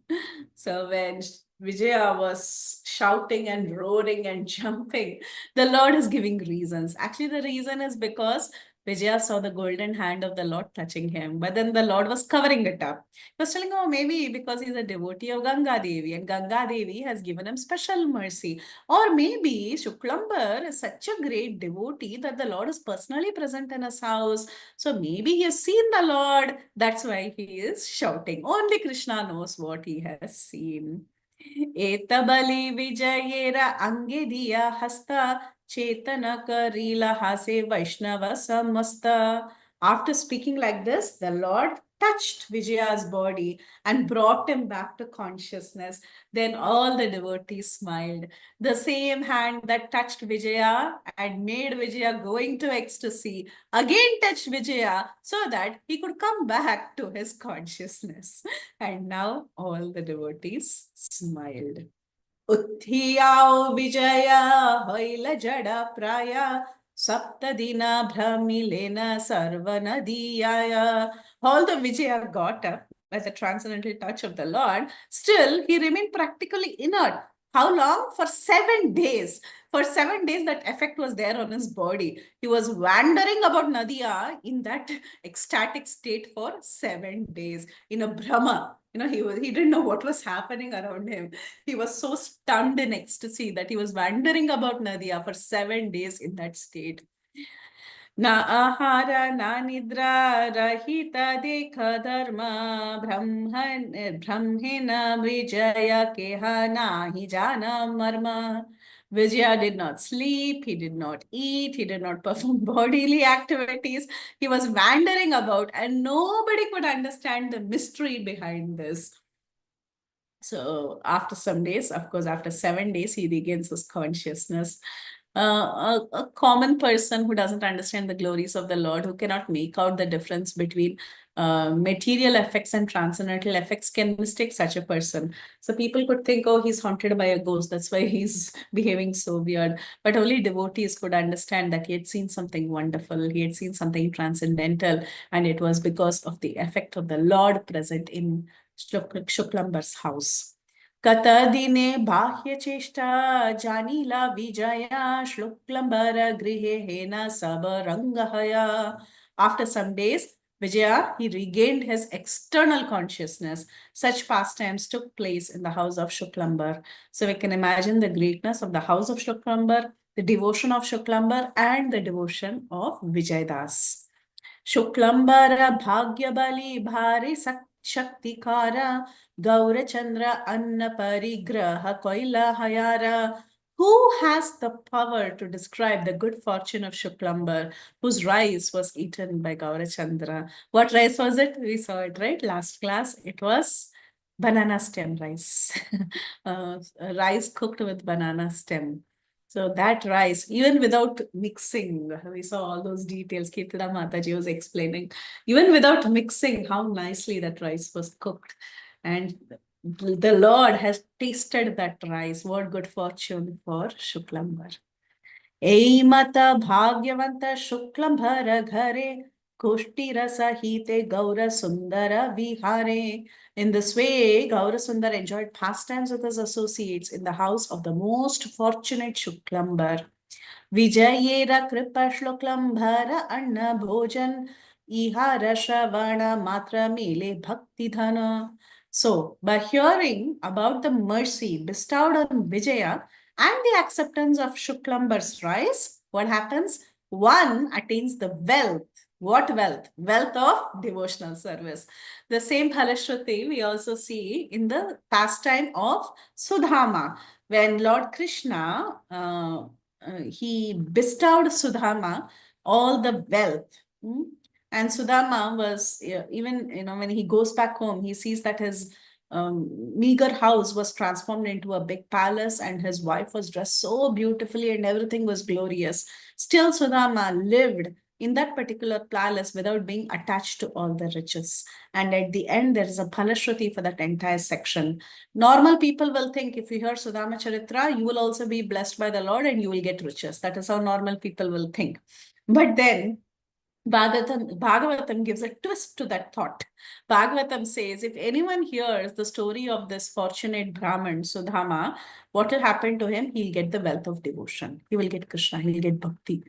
So when Vijaya was shouting and roaring and jumping, the Lord is giving reasons. Actually, the reason is because Vijaya saw the golden hand of the Lord touching him, but then the Lord was covering it up. He was telling, oh, maybe because he's a devotee of Ganga Devi, and Ganga Devi has given him special mercy. Or maybe Shuklambar is such a great devotee that the Lord is personally present in his house. So maybe he has seen the Lord. That's why he is shouting. Only Krishna knows what he has seen. Etabali Vijayera Angediya Hasta Chetana Karila Hase Vaishnava Samasta. After speaking like this, the Lord touched Vijaya's body and brought him back to consciousness. Then all the devotees smiled. The same hand that touched Vijaya and made Vijaya going to ecstasy again touched Vijaya so that he could come back to his consciousness. And now all the devotees smiled. Uthiyao Vijaya Hoila Jada Praya Saptadina Brahmilena Sarvanadiyaya. Although Vijaya got up by the transcendental touch of the Lord, still he remained practically inert. How long? For 7 days. For 7 days, that effect was there on his body. He was wandering about Nadia in that ecstatic state for 7 days in a Brahma. He didn't know what was happening around him. He was so stunned in ecstasy that he was wandering about Nadia for 7 days in that state. Na ahara na nidra rahita dekha dharma brahmena vijaya keha nahi jana marma. Vijaya did not sleep, he did not eat, he did not perform bodily activities. He was wandering about and nobody could understand the mystery behind this. So after some days, of course, after 7 days, he regains his consciousness. A common person who doesn't understand the glories of the Lord, who cannot make out the difference between material effects and transcendental effects, can mistake such a person. So people could think, oh, he's haunted by a ghost. That's why he's behaving so weird. But only devotees could understand that he had seen something wonderful. He had seen something transcendental. And it was because of the effect of the Lord present in Shuklambar's house. Katadine bahya cheshta janila vijaya Shuklambar grihe hena sabarangahaya. After some days, Vijaya, he regained his external consciousness. Such pastimes took place in the house of Shuklambar. So we can imagine the greatness of the house of Shuklambar, the devotion of Shuklambar, and the devotion of Vijaydas. Shuklambara Bhagyabali Bhari Shaktikara Gaurachandra Anna Parigraha Koila Hayara. Who has the power to describe the good fortune of Shuklambar, whose rice was eaten by Gaurachandra? What rice was it? We saw it, right? Last class. It was banana stem rice. Rice cooked with banana stem. So that rice, even without mixing, we saw all those details. Kirtana Mataji was explaining, even without mixing, how nicely that rice was cooked. And the Lord has tasted that rice. What good fortune for Shuklambar. Eimata Bhagyavanta Shuklambar Ghare Kushtira Sahite Gaura Sundara Vihare. In this way, Gaura Sundar enjoyed pastimes with his associates in the house of the most fortunate Shuklambar. Vijayera Kripa Shloklambar Anna Bhojan Ihara Shravana Matra Mele Bhakti Dhana. So, by hearing about the mercy bestowed on Vijaya and the acceptance of Shuklambar's rice, what happens? One attains the wealth. What wealth? Wealth of devotional service. The same Phalashruti we also see in the pastime of Sudhama. When Lord Krishna, he bestowed Sudhama all the wealth. And Sudama was, even, when he goes back home, he sees that his meager house was transformed into a big palace and his wife was dressed so beautifully and everything was glorious. Still, Sudama lived in that particular palace without being attached to all the riches. And at the end, there is a Phalashruti for that entire section. Normal people will think if you hear Sudama Charitra, you will also be blessed by the Lord and you will get riches. That is how normal people will think. But then, Bhagavatam gives a twist to that thought. Bhagavatam says, if anyone hears the story of this fortunate Brahman, Sudhama, what will happen to him? He'll get the wealth of devotion. He will get Krishna, he'll get Bhakti.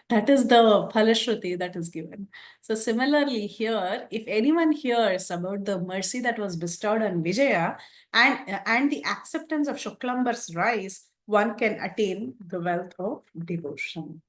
That is the Phalashruti that is given. So similarly here, if anyone hears about the mercy that was bestowed on Vijaya and the acceptance of Shuklambar's rise, one can attain the wealth of devotion.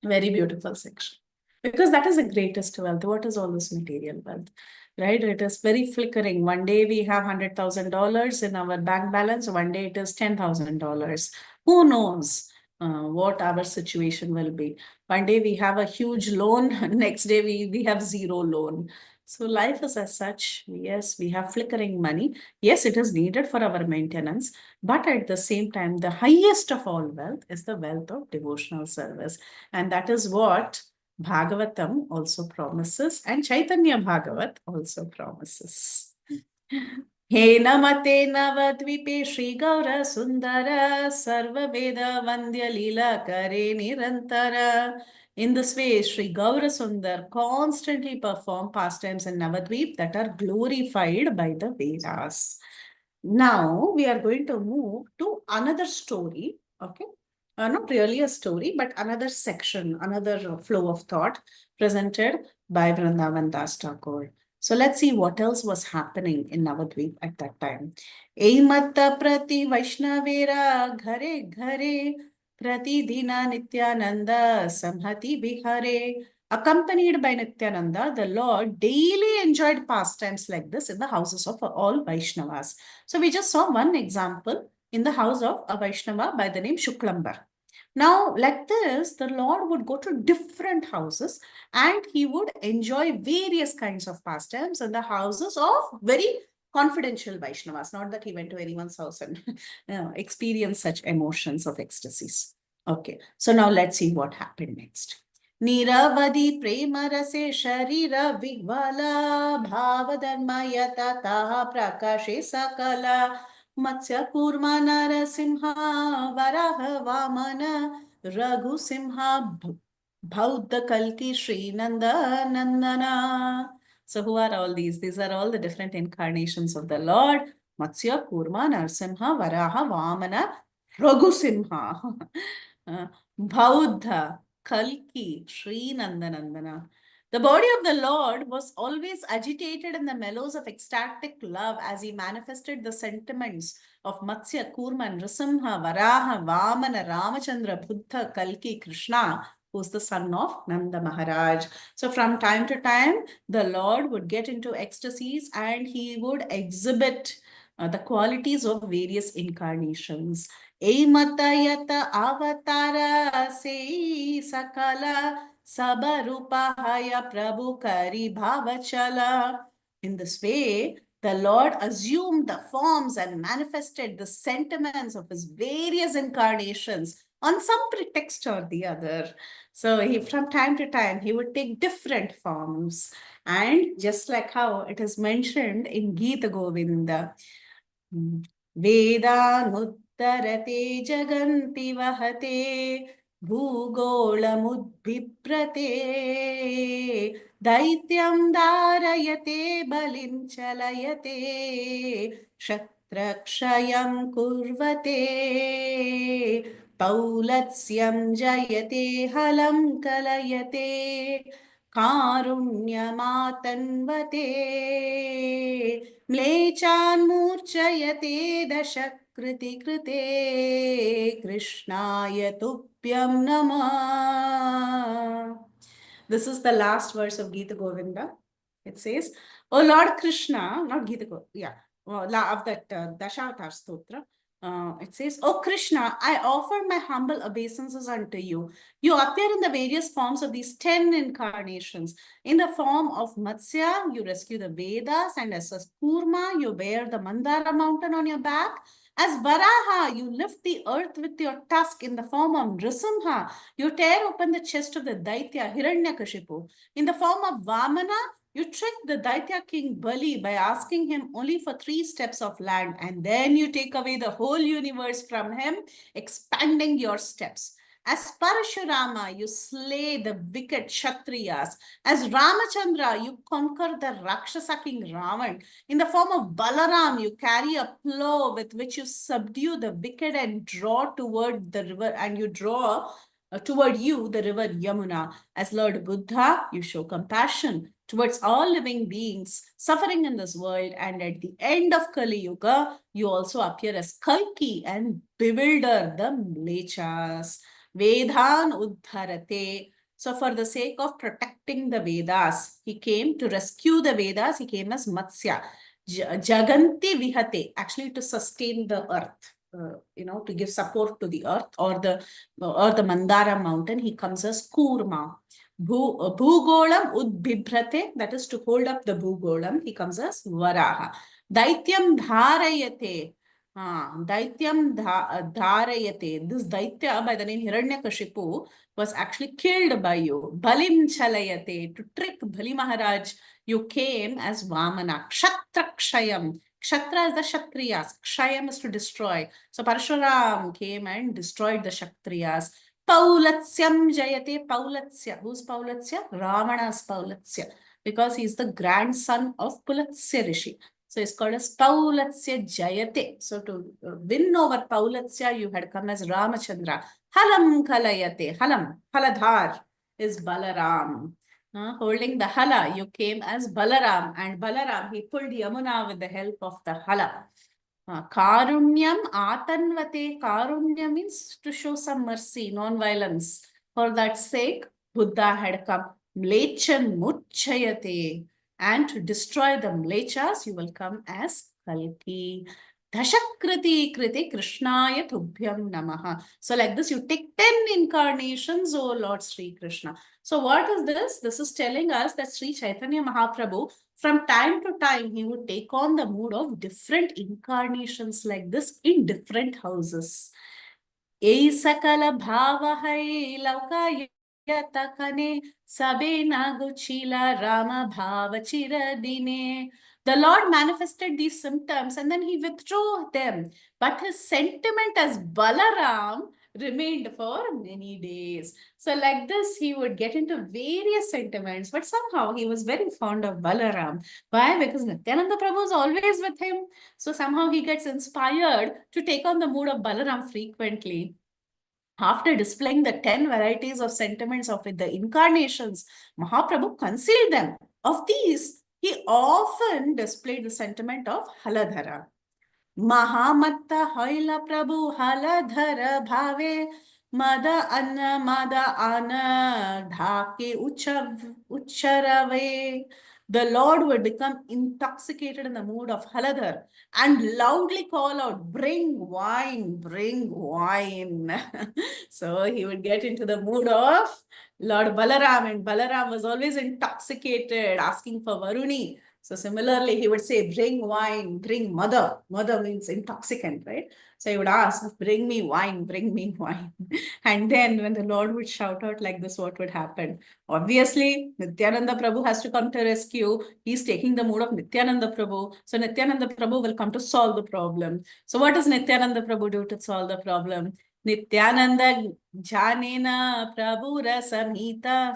Very beautiful section. Because that is the greatest wealth. What is all this material wealth? Right? It is very flickering. One day we have $100,000 in our bank balance. One day it is $10,000. Who knows what our situation will be? One day we have a huge loan. Next day we have zero loan. So life is as such. Yes, we have flickering money. Yes, it is needed for our maintenance. But at the same time, the highest of all wealth is the wealth of devotional service. And that is what Bhagavatam also promises and Chaitanya Bhagavat also promises. He namate navadvipe Shri Gaura Sundara Sarva Veda Vandya Lila Kare Nirantara. In this way, Sri Gaura Sundar constantly perform pastimes in Navadvip that are glorified by the Vedas. Now we are going to move to another story, okay? Not really a story, but another section, another flow of thought presented by Vrindavan Das Thakur. So let's see what else was happening in Navadvip at that time. Eimatta prati Vaishnavera ghare ghare prati dina Nityananda samhati bihare. Accompanied by Nityananda, the Lord daily enjoyed pastimes like this in the houses of all Vaishnavas. So we just saw one example in the house of a Vaishnava by the name Shuklambar. Now, like this, the Lord would go to different houses and he would enjoy various kinds of pastimes in the houses of very confidential Vaishnavas. Not that he went to anyone's house and experienced such emotions of ecstasies. Okay, so now let's see what happened next. Niravadi prema rase sharira vigvala bhava dharma yata taha prakashe sakala Matsya Kurma Narasimha Varaha Vamana Raghu Simha Bhaudha Kalki Sri Nanda Nandana. So who are all these? These are all the different incarnations of the Lord. Matsya Kurma Narasimha Varaha Vamana Raghu Simha Bhaudha Kalki Sri Nanda Nandana. The body of the Lord was always agitated in the mellows of ecstatic love as he manifested the sentiments of Matsya, Kurma, Nrisimha, Varaha, Vamana, Ramachandra, Buddha, Kalki, Krishna, who's the son of Nanda Maharaj. So from time to time, the Lord would get into ecstasies and he would exhibit the qualities of various incarnations. Eimatayata avatara sei sakala Sabarupahaya Prabhu Kari Bhavachala. In this way, the Lord assumed the forms and manifested the sentiments of his various incarnations on some pretext or the other. So from time to time, he would take different forms. And just like how it is mentioned in Gita Govinda, Vedanuttarate jaganti vahate भूगोलमुद्भिप्रते दैत्यं धारयते बलिं चलयते क्षत्रक्षयं कुर्वते पौलत्स्यं जयते हलं कलयते कारुण्यमातन्वते म्लेचान् मूर्छयते दशकृति कृते कृष्णाय तुभ्यं नमः. This is the last verse of Gita Govinda. It says, O Lord Krishna, not Gita Govinda, yeah, of that Dashavatar Stotra. It says, O Krishna, I offer my humble obeisances unto you. You appear in the various forms of these 10 incarnations. In the form of Matsya, you rescue the Vedas, and as a Kurma, you bear the Mandara mountain on your back. As Varaha, you lift the earth with your tusk. In the form of Nrisimha, you tear open the chest of the Daitya Hiranyakashipu. In the form of Vamana, you trick the Daitya king Bali by asking him only for 3 steps of land, and then you take away the whole universe from him, expanding your steps. As Parashurama, you slay the wicked Kshatriyas. As Ramachandra, you conquer the Rakshasa king Ravan. In the form of Balaram, you carry a plow with which you subdue the wicked and draw toward the river, and you draw toward you, the river Yamuna. As Lord Buddha, you show compassion towards all living beings suffering in this world. And at the end of Kali Yuga, you also appear as Kalki and bewilder the Mlechas. Vedhan Uddharate. So for the sake of protecting the Vedas, he came to rescue the Vedas. He came as Matsya. Jaganti Vihate, actually to sustain the earth. To give support to the earth or the Mandara mountain, he comes as Kurma. Bhugolam Udbibhrate, that is to hold up the Bhugolam, he comes as Varaha. Daityam Dharayate. Daityam Dharayate. This Daitya by the name Hiranyakashipu was actually killed by you. Balim Chalayate. To trick Bali Maharaj, you came as Vamana. Kshatrakshyam. Kshatra is the Kshatriyas. Kshayam is to destroy. So Parshuram came and destroyed the Kshatriyas. Paulatsyam Jayate. Paulatsya. Who's Paulatsya? Ravana's Paulatsya. Because he's the grandson of Pulatsya Rishi. So it's called as Paulatsya Jayate. So to win over Paulatsya, you had come as Ramachandra. Halam Kalayate. Halam. Haladhar is Balaram. Holding the hala, you came as Balaram, and Balaram, he pulled Yamuna with the help of the hala. Karunyam Atanvate. Karunya means to show some mercy, non-violence. For that sake, Buddha had come. Mlechan Muchayate. And to destroy the Mlechas, you will come as Kalki. Dashakriti Kriti Krishnaya Tubhyam Namaha. So like this, you take 10 incarnations, O Lord Sri Krishna. So what is this? This is telling us that Sri Chaitanya Mahaprabhu, from time to time, he would take on the mood of different incarnations like this in different houses. Ei sakala bhava hai lauka yatakane sabena guchila rama bhava chiradine. The Lord manifested these symptoms and then he withdrew them. But his sentiment as Balaram remained for many days. So like this, he would get into various sentiments, but somehow he was very fond of Balaram. Why? Because Nityananda Prabhu is always with him. So somehow he gets inspired to take on the mood of Balaram frequently. After displaying the 10 varieties of sentiments of the incarnations, Mahaprabhu concealed them. Of these, he often displayed the sentiment of Haladhara. Mahamatta Haila Prabhu Haladhara Bhave Mada Ana Dhake Ucharave. The Lord would become intoxicated in the mood of Haladhar and loudly call out, bring wine, bring wine. So he would get into the mood of Lord Balaram, and Balaram was always intoxicated, asking for Varuni. So similarly, he would say, bring wine, bring mother. Mother means intoxicant, right? So he would ask, bring me wine, bring me wine. And then when the Lord would shout out like this, what would happen? Obviously, Nityananda Prabhu has to come to rescue. He's taking the mood of Nityananda Prabhu. So Nityananda Prabhu will come to solve the problem. So what does Nityananda Prabhu do to solve the problem? Nityananda Janena Prabhu Samhita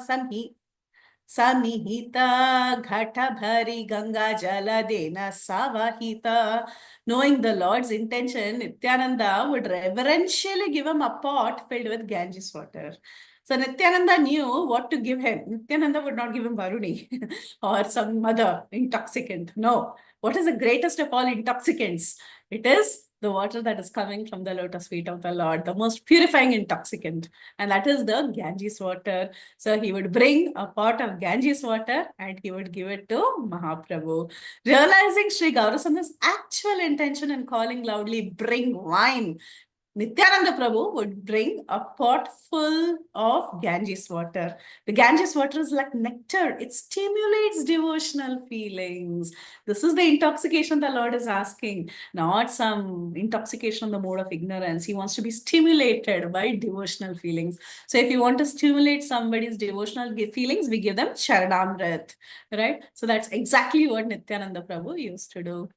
Samihita Ghata Bhari Ganga Jala Dena Savahita. Knowing the Lord's intention, Nityananda would reverentially give him a pot filled with Ganges water. So Nityananda knew what to give him. Nityananda would not give him Varuni or some other intoxicant. No. What is the greatest of all intoxicants? It is the water that is coming from the lotus feet of the Lord, the most purifying intoxicant. And that is the Ganges water. So he would bring a pot of Ganges water and he would give it to Mahaprabhu. Realizing Sri Gaurasanda's actual intention in calling loudly, bring wine, Nityananda Prabhu would bring a pot full of Ganges water. The Ganges water is like nectar. It stimulates devotional feelings. This is the intoxication the Lord is asking, not some intoxication on the mode of ignorance. He wants to be stimulated by devotional feelings. So if you want to stimulate somebody's devotional feelings, we give them Charanamrit, right? So that's exactly what Nityananda Prabhu used to do.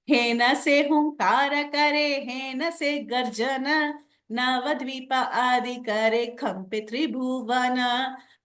हेन से हुंकार करे हेन से गर्जन नवद्वीप आदि करे कंपे त्रिभुवन.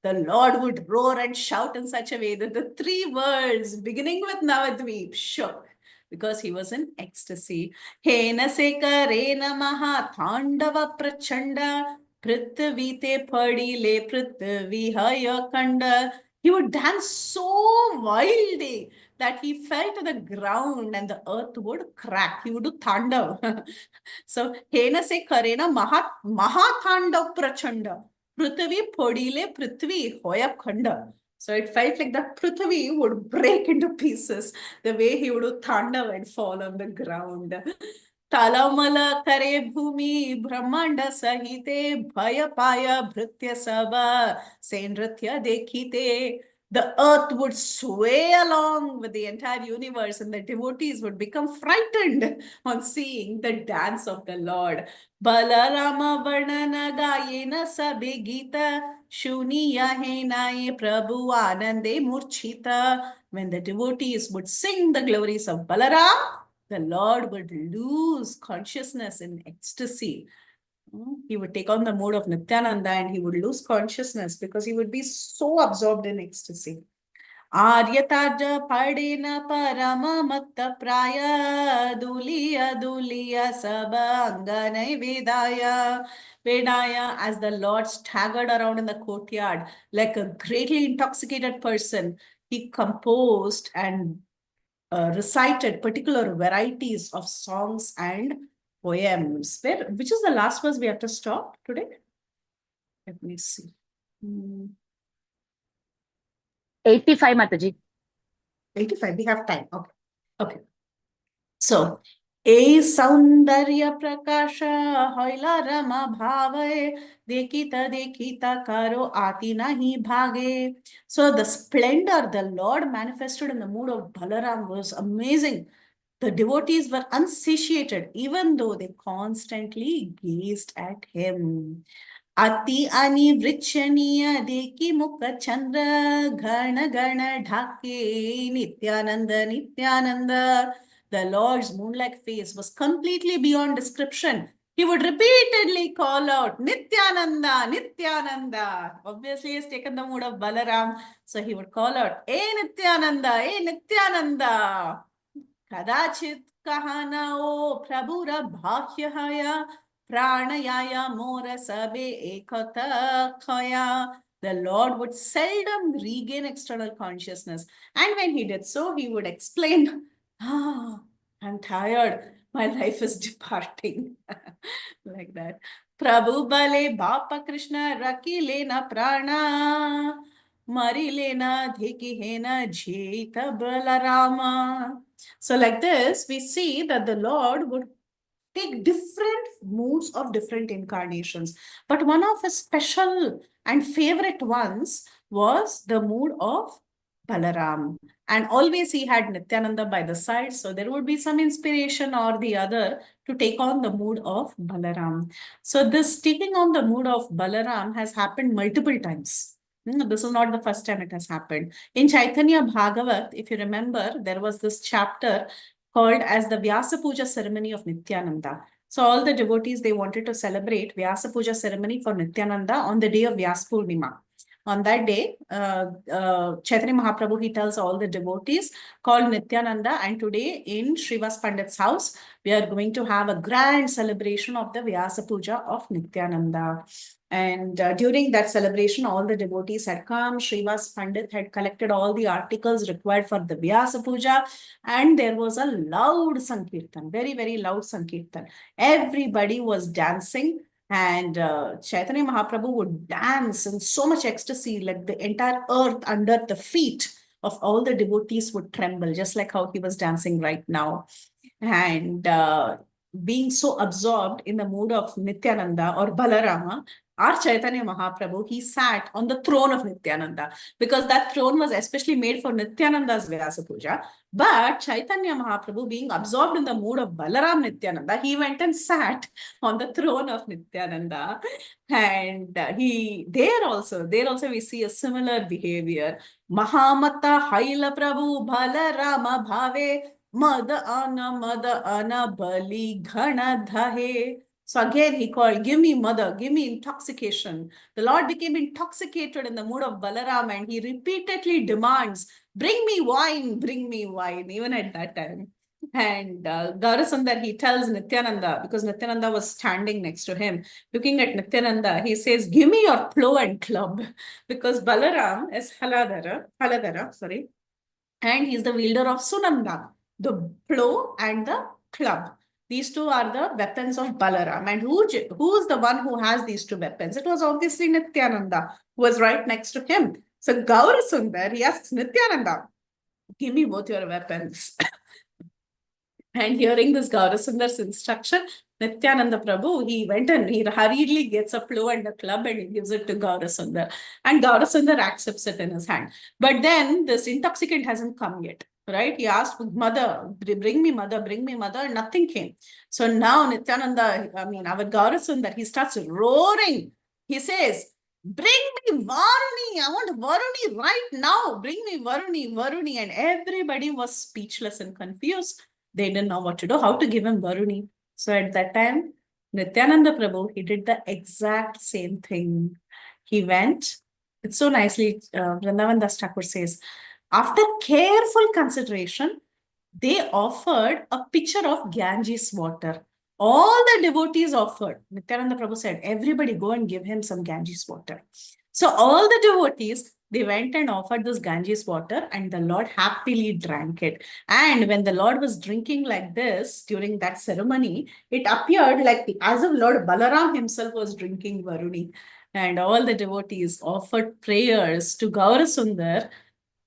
The Lord would roar and shout in such a way that the three worlds beginning with Navadvip shook because he was in ecstasy. Hena se kare namaha thandava prachanda Prithvi te padile Prithvi haya Khanda. He would dance so wildly that he fell to the ground and the earth would crack. He would do thandav. So, Hena se karena mahathandav prachanda. Prithvi padile Prithvi hoya Khanda. So it felt like the Prithvi would break into pieces the way he would do thandav and fall on the ground. Talamala kare bhumi brahmanda sahite bhaya paya bhritya sabha senratya dekhite. The earth would sway along with the entire universe and the devotees would become frightened on seeing the dance of the Lord. Balarama varnana gayena sabe gita shuniya henaye prabhu anande murchita. When the devotees would sing the glories of Balaram, the Lord would lose consciousness in ecstasy. He would take on the mode of Nityananda and he would lose consciousness because he would be so absorbed in ecstasy. Aryataja padena parama matta praya duliya duliya sabanga vedaya. Vedaya, as the Lord staggered around in the courtyard like a greatly intoxicated person, he composed and recited particular varieties of songs and poems. Which is the last verse we have to stop today? Let me see. 85, Mataji. 85, we have time. Okay. Okay. So, E Saundarya Prakasha Hoila Rama Bhave Dekita Karo Ati Nahi Bhage. So the splendor the Lord manifested in the mood of Balaram was amazing. The devotees were unsatiated, even though they constantly gazed at him. Ati ani vrichaniya deki mukha chandra gana gana dhake nityananda nityananda. The Lord's moon-like face was completely beyond description. He would repeatedly call out Nityananda, Nityananda. Obviously, he's taken the mood of Balaram, so he would call out, Nityananda, Nityananda. Kadachit kahanao prabhura bhakyahaya pranayaya mora sabe ekata khaya. The Lord would seldom regain external consciousness. And when he did so, he would explain, I'm tired. My life is departing. Like that. Prabhu bale bapa Krishna raki lena prana. Mari lena dhiki hena jeta Balarama. So like this, we see that the Lord would take different moods of different incarnations. But one of his special and favorite ones was the mood of Balaram. And always he had Nityananda by the side. So there would be some inspiration or the other to take on the mood of Balaram. So this taking on the mood of Balaram has happened multiple times. This is not the first time it has happened. In Chaitanya Bhagavat, if you remember, there was this chapter called as the Vyasa Puja ceremony of Nityananda. So all the devotees, they wanted to celebrate Vyasa Puja ceremony for Nityananda on the day of Vyasa Purnima. On that day, Chaitanya Mahaprabhu, he tells all the devotees, call Nityananda, and today in Srivas Pandit's house, we are going to have a grand celebration of the Vyasa Puja of Nityananda. And during that celebration, all the devotees had come. Srivas Pandit had collected all the articles required for the Vyasa Puja. And there was a loud Sankirtan, very, very loud Sankirtan. Everybody was dancing. And Chaitanya Mahaprabhu would dance in so much ecstasy, like the entire earth under the feet of all the devotees would tremble, just like how he was dancing right now. And being so absorbed in the mood of Nityananda or Balarama, our Chaitanya Mahaprabhu, he sat on the throne of Nityananda because that throne was especially made for Nityananda's Vyasa Puja. But Chaitanya Mahaprabhu, being absorbed in the mood of Balaram Nityananda, he went and sat on the throne of Nityananda. And there also we see a similar behavior. Mahamata Haila Prabhu Balarama Bhave Mada ana bali ghana dhahe. So again he called, give me mother, give me intoxication. The Lord became intoxicated in the mood of Balaram and he repeatedly demands, bring me wine, even at that time. And Gaurasundar, he tells Nityananda, because Nityananda was standing next to him, looking at Nityananda, he says, give me your plow and club. Because Balaram is Haladara, sorry, and he's the wielder of Sunanda, the plow and the club. These two are the weapons of Balaram. And who's the one who has these two weapons? It was obviously Nityananda, who was right next to him. So Gaurasundar, he asks Nityananda, give me both your weapons. And hearing this Gaurasundar's instruction, Nityananda Prabhu, he went and he hurriedly gets a plow and a club and he gives it to Gaurasundar. And Gaurasundar accepts it in his hand. But then this intoxicant hasn't come yet, right? He asked, mother, bring me mother, nothing came. So now Nityananda, our Gaurasundar, he starts roaring. He says, bring me Varuni. I want Varuni right now. Bring me Varuni. And everybody was speechless and confused. They didn't know what to do, how to give him Varuni. So at that time, Nityananda Prabhu, he did the exact same thing. He went, it's so nicely, Vrindavan Das Thakur says, after careful consideration, they offered a pitcher of Ganges water. All the devotees offered. Nityananda Prabhu said, everybody go and give him some Ganges water. So all the devotees, they went and offered this Ganges water and the Lord happily drank it. And when the Lord was drinking like this during that ceremony, it appeared like as if Lord Balaram himself was drinking Varuni. And all the devotees offered prayers to Gaurasundar,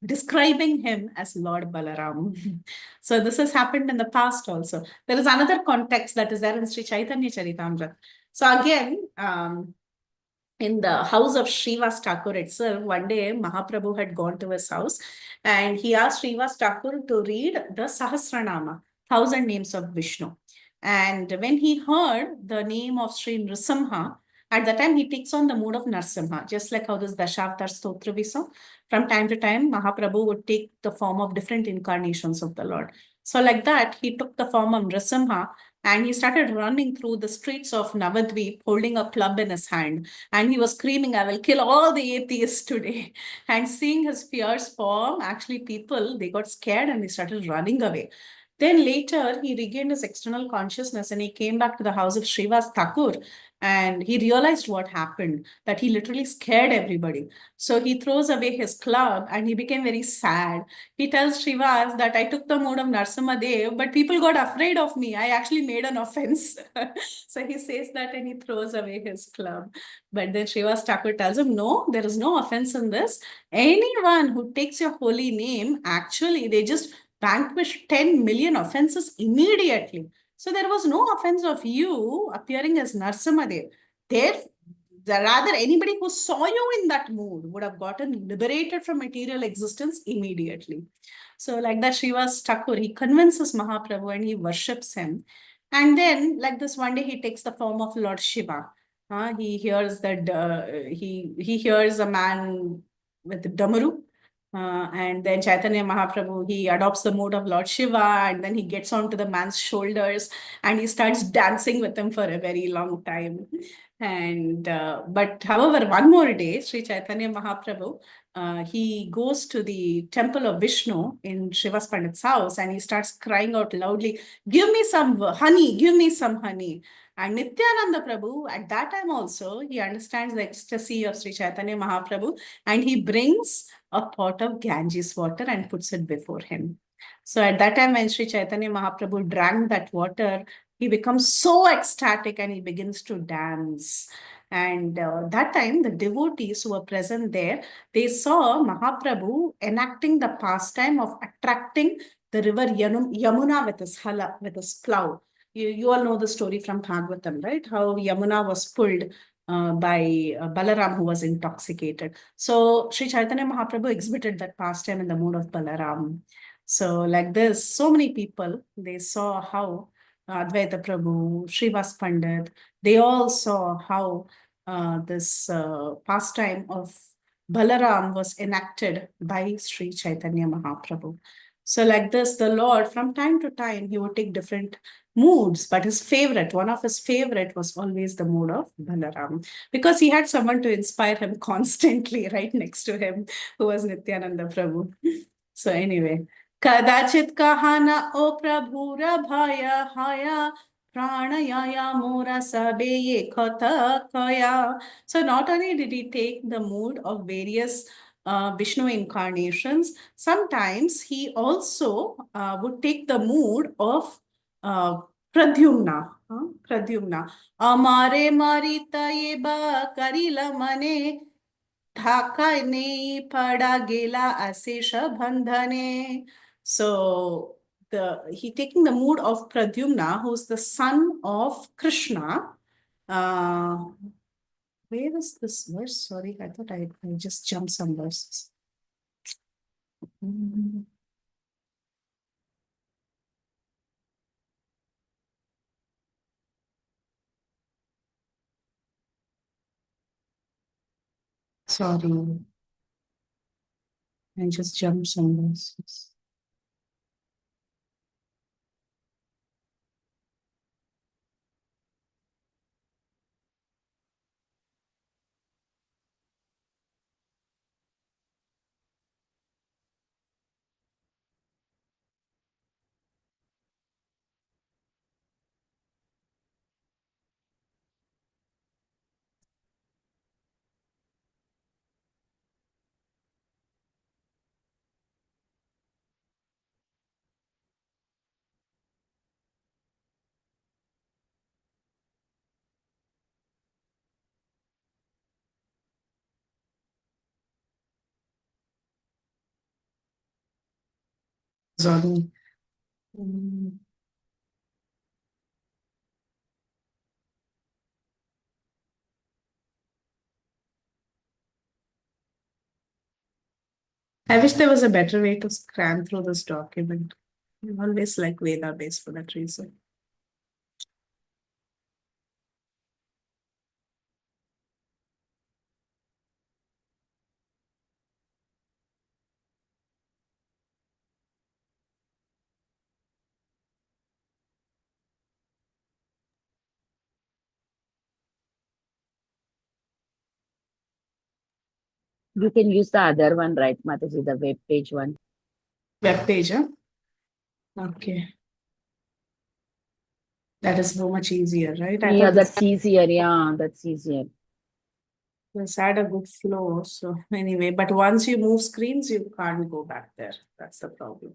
describing him as Lord Balaram. So this has happened in the past also. There is another context that is there in Sri Chaitanya Charitamrita. So again, in the house of Srivas Thakur itself, one day Mahaprabhu had gone to his house and he asked Srivas Thakur to read the Sahasranama, 1,000 names of Vishnu. And when he heard the name of Sri Nrsimha, at that time he takes on the mood of Narsimha, just like how this Dashavtar Stotra we saw. From time to time, Mahaprabhu would take the form of different incarnations of the Lord. So like that, he took the form of Nrsimha and he started running through the streets of Navadvip holding a club in his hand. And he was screaming, I will kill all the atheists today. And seeing his fierce form, actually people, they got scared and they started running away. Then later, he regained his external consciousness and he came back to the house of Srivas Thakur and he realized what happened, that he literally scared everybody. So he throws away his club and he became very sad. He tells Srivas that I took the mood of Narasimha Dev, but people got afraid of me. I actually made an offense. So he says that and he throws away his club. But then Srivas Thakur tells him, no, there is no offense in this. Anyone who takes your holy name, actually, they just vanquish 10 million offenses immediately. So there was no offense of you appearing as Narasimha Dev. Rather, anybody who saw you in that mood would have gotten liberated from material existence immediately. So like that, Srivas Thakur, he convinces Mahaprabhu and he worships him. And then, like this, one day he takes the form of Lord Shiva. He hears that he hears a man with the Damaru. And then Chaitanya Mahaprabhu, he adopts the mood of Lord Shiva and then he gets onto the man's shoulders and he starts dancing with him for a very long time. And but however, one more day, Sri Chaitanya Mahaprabhu, he goes to the temple of Vishnu in Srivas Pandit's house and he starts crying out loudly, give me some honey, give me some honey. And Nityananda Prabhu, at that time also, he understands the ecstasy of Sri Chaitanya Mahaprabhu and he brings a pot of Ganges water and puts it before him. So at that time when Sri Chaitanya Mahaprabhu drank that water, he becomes so ecstatic and he begins to dance. And that time, the devotees who were present there, they saw Mahaprabhu enacting the pastime of attracting the river Yamuna with his hala, with his plow. You all know the story from Bhagavatam, right? How Yamuna was pulled by Balaram, who was intoxicated. So Sri Chaitanya Mahaprabhu exhibited that pastime in the mood of Balaram. So like this, so many people, they saw how Advaita Prabhu, Srivas Pandit, they all saw how this pastime of Balaram was enacted by Sri Chaitanya Mahaprabhu. So like this, the Lord, from time to time, he would take different moods, but his favorite, one of his favorite was always the mood of Balaram, because he had someone to inspire him constantly right next to him, who was Nityananda Prabhu. So anyway, Kadachit kahana o prabhura bhaya haya pranayaya mora sabeye kotha kaya. So not only did he take the mood of various Vishnu incarnations, sometimes he also would take the mood of Pradyumna. Pradyumna. Amare marita yeba karila mane ठाकाने पड़ा गेला अशेष बंधने. So he taking the mood of Pradyumna, who's the son of Krishna. Where is this verse? Sorry, I thought I just jumped some verses. Sorry, I just jumped some verses. Sorry. I wish there was a better way to scan through this document. I always like Veda based for that reason. You can use the other one, right, Mataji, the web page one. Web page, huh? Okay. That is so much easier, right? I Yeah, thought this that's easier. Yeah, that's easier. this had a good flow. So anyway, but once you move screens, you can't go back there. That's the problem.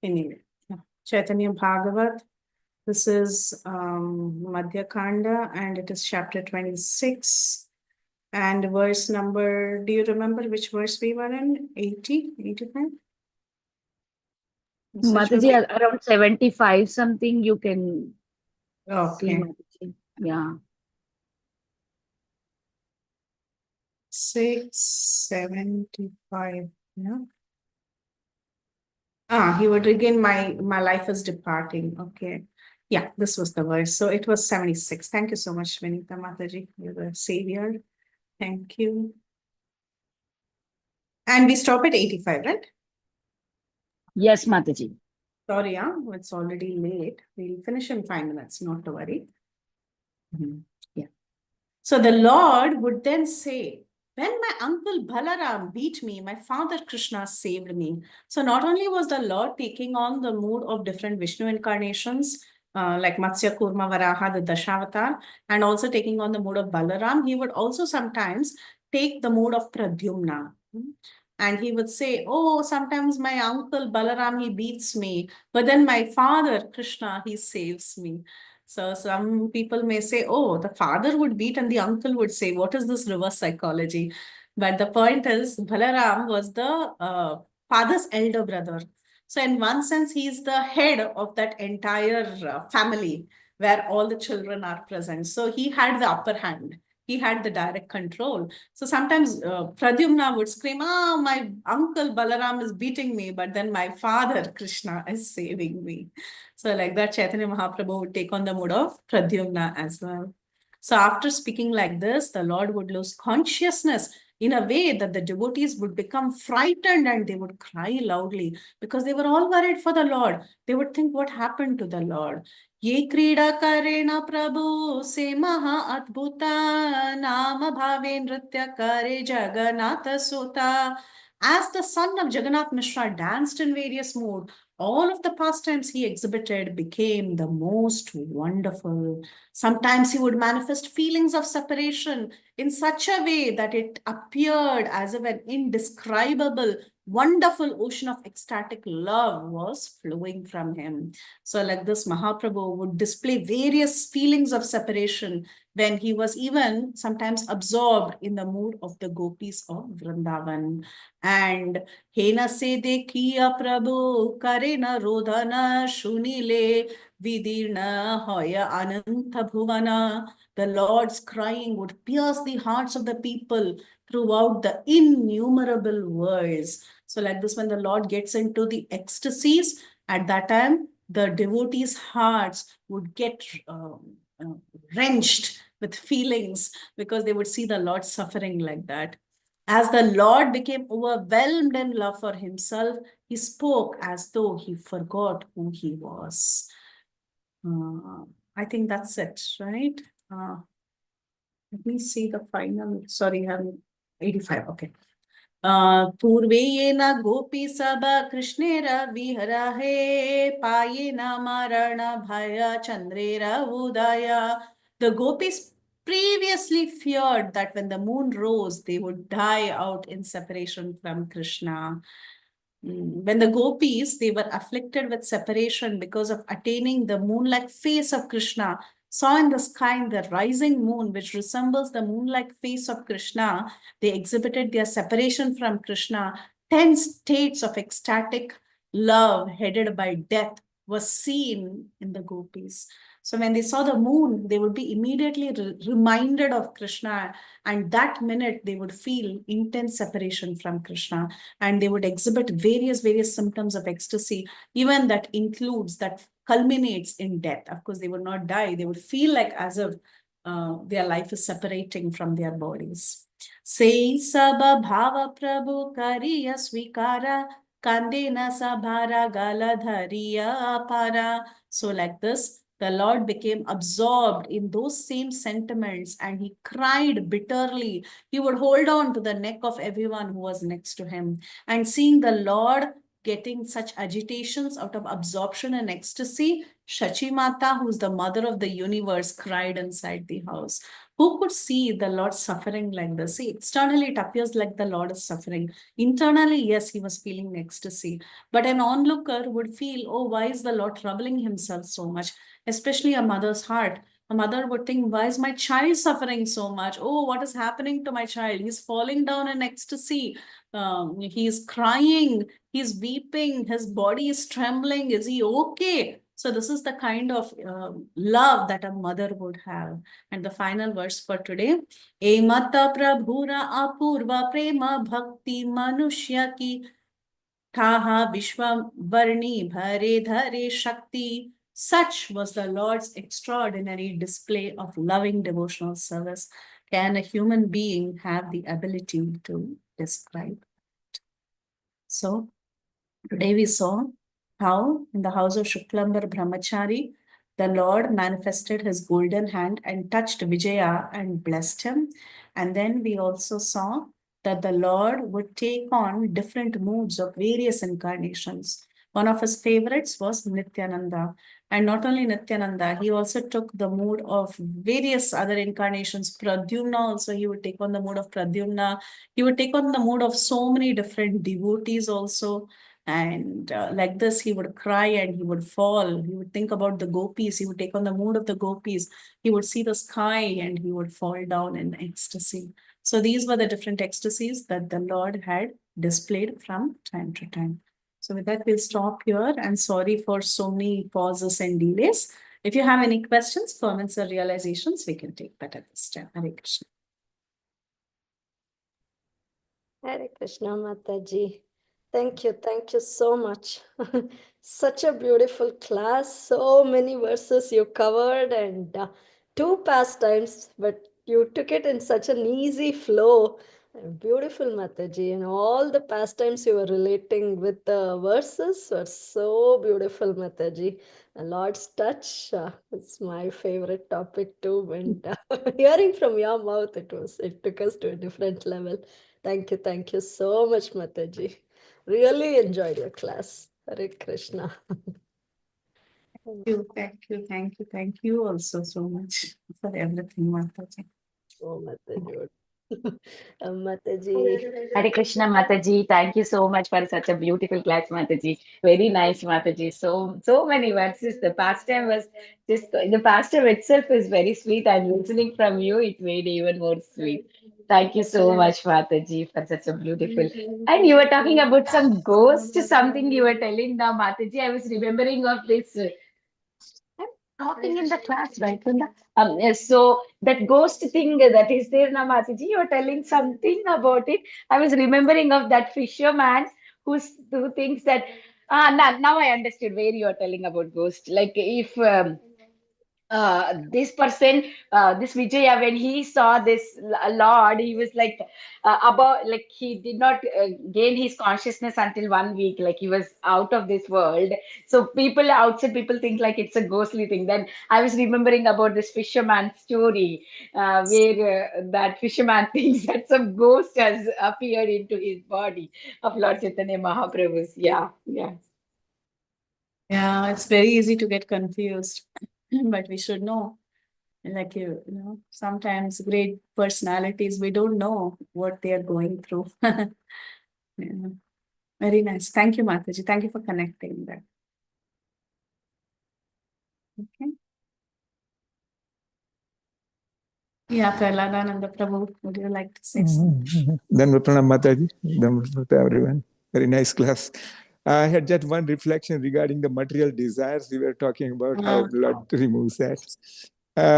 Anyway, yeah. Chaitanya Bhagavat. This is Madhya Khanda, and it is chapter 26. And verse number, do you remember which verse we were in? 80, 85? Mataji, around 75 something you can see, Okay. Mataji. Yeah. 675. Yeah. He would regain my life is departing. Okay. Yeah, this was the verse. So it was 76. Thank you so much, Vinita Mataji. You're the savior. Thank you. And we stop at 85, right? Yes, Mataji. Sorry, it's already late. We'll finish in 5 minutes, not to worry. Yeah. So the Lord would then say, when my uncle Balaram beat me, my father Krishna saved me. So not only was the Lord taking on the mood of different Vishnu incarnations, like Matsya, Kurma, Varaha, the Dashavatar, and also taking on the mood of Balaram, he would also sometimes take the mood of Pradyumna. And he would say, oh, sometimes my uncle Balaram, he beats me, but then my father Krishna, he saves me. So some people may say, oh, the father would beat and the uncle would say, what is this reverse psychology? But the point is, Balaram was the father's elder brother. So in one sense, he is the head of that entire family where all the children are present. So he had the upper hand. He had the direct control. So sometimes Pradyumna would scream, my uncle Balaram is beating me, but then my father Krishna is saving me. So like that, Chaitanya Mahaprabhu would take on the mood of Pradyumna as well. So after speaking like this, the Lord would lose consciousness in a way that the devotees would become frightened and they would cry loudly because they were all worried for the Lord. They would think, what happened to the Lord? Ye krida karena prabhu se maha adbhuta nama bhave nritya kare jagannatha sutta As the son of Jagannath Mishra danced in various moods, all of the pastimes he exhibited became the most wonderful. Sometimes he would manifest feelings of separation in such a way that it appeared as if an indescribable, wonderful ocean of ecstatic love was flowing from him. So, like this, Mahaprabhu would display various feelings of separation when he was even sometimes absorbed in the mood of the gopis of Vrindavan. And Hena se dekhiya Prabhu karena rodhana shunile vidirna hoya ananta bhuvana. The Lord's crying would pierce the hearts of the people throughout the innumerable worlds. So like this, when the Lord gets into the ecstasies, at that time, the devotees' hearts would get wrenched with feelings because they would see the Lord suffering like that. As the Lord became overwhelmed in love for himself, he spoke as though he forgot who he was. I think that's it, right? Let me see the final. Sorry, I'm 85. Okay. पूर्वेयेन गोपी सभा कृष्णेर विहरहे पायेन मरण भय चंद्रेर उदय. The gopis previously feared that when the moon rose, they would die out in separation from Krishna. When the gopis, they were afflicted with separation because of attaining the moon-like face of Krishna, saw in the sky the rising moon, which resembles the moon-like face of Krishna, they exhibited their separation from Krishna. 10 states of ecstatic love headed by death was seen in the gopis. So when they saw the moon, they would be immediately reminded of Krishna, and that minute they would feel intense separation from Krishna, and they would exhibit various symptoms of ecstasy, even that includes, that culminates in death. Of course, they would not die. They would feel like as if their life is separating from their bodies. Sei saba bhava prabhu kariya svikara kandena sabhara galadhariya para. So like this, the Lord became absorbed in those same sentiments and he cried bitterly. He would hold on to the neck of everyone who was next to him. And seeing the Lord getting such agitations out of absorption and ecstasy, Shachi Mata, who's the mother of the universe, cried inside the house. Who could see the Lord suffering like this? See, externally it appears like the Lord is suffering. Internally, yes, he was feeling ecstasy. But an onlooker would feel, oh, why is the Lord troubling himself so much? Especially a mother's heart. A mother would think, why is my child suffering so much? Oh, what is happening to my child? He's falling down in ecstasy. He's crying. He's weeping. His body is trembling. Is he okay? So this is the kind of love that a mother would have. And the final verse for today. E mata prabhura apurva prema bhakti manushya ki Taha Vishwa Varni Bhare Dhare Shakti. Such was the Lord's extraordinary display of loving devotional service. Can a human being have the ability to describe it? So, today we saw how in the house of Shuklambar Brahmachari, the Lord manifested his golden hand and touched Vijaya and blessed him. And then we also saw that the Lord would take on different moods of various incarnations. One of his favorites was Nityananda. And not only Nityananda, he also took the mood of various other incarnations. Pradyumna also, he would take on the mood of Pradyumna. He would take on the mood of so many different devotees also. And like this, he would cry and he would fall. He would think about the gopis. He would take on the mood of the gopis. He would see the sky and he would fall down in ecstasy. So these were the different ecstasies that the Lord had displayed from time to time. So with that, we'll stop here. And sorry for so many pauses and delays. If you have any questions, comments, or realizations, we can take that at this time. Hare Krishna. Hare Krishna, Mataji. Thank you so much. Such a beautiful class. So many verses you covered and two pastimes, but you took it in such an easy flow. Beautiful, Mataji. And all the pastimes you were relating with the verses were so beautiful, Mataji. The Lord's touch, it's my favorite topic too. And hearing from your mouth, it took us to a different level. Thank you so much, Mataji. Really enjoyed your class. Hare Krishna. Thank you also so much for everything, Mataji. Oh, Mataji. Mataji. Hare Krishna, Mataji. Thank you so much for such a beautiful class, Mataji. Very nice, Mataji. So many verses. The pastime was just the pastime itself is very sweet, and listening from you, it made even more sweet. Thank you so much, Mataji, for such a beautiful. And you were talking about some ghost, something you were telling now, Mataji. I was remembering of this. I'm talking in the class, right, Khanda? So that ghost thing that is there now, Mataji, you were telling something about it. I was remembering of that fisherman who thinks that now I understood where you are telling about ghost. Like if this person, this Vijaya, when he saw this Lord, he was like about, like he did not gain his consciousness until 1 week, like he was out of this world. So people outside people think like it's a ghostly thing. Then I was remembering about this fisherman story, where that fisherman thinks that some ghost has appeared into his body of Lord Chaitanya Mahaprabhu's. Yeah, yeah. Yeah, it's very easy to get confused, but we should know. Like sometimes great personalities, we don't know what they are going through. Yeah. Very nice. Thank you, Mataji. Thank you for connecting that. Okay. Yeah, Prahladananda Prabhu, would you like to say something? Dhanva Pranam Mataji. Dhanva to everyone. Very nice class. I had just one reflection regarding the material desires. We were talking about how Lord removes that.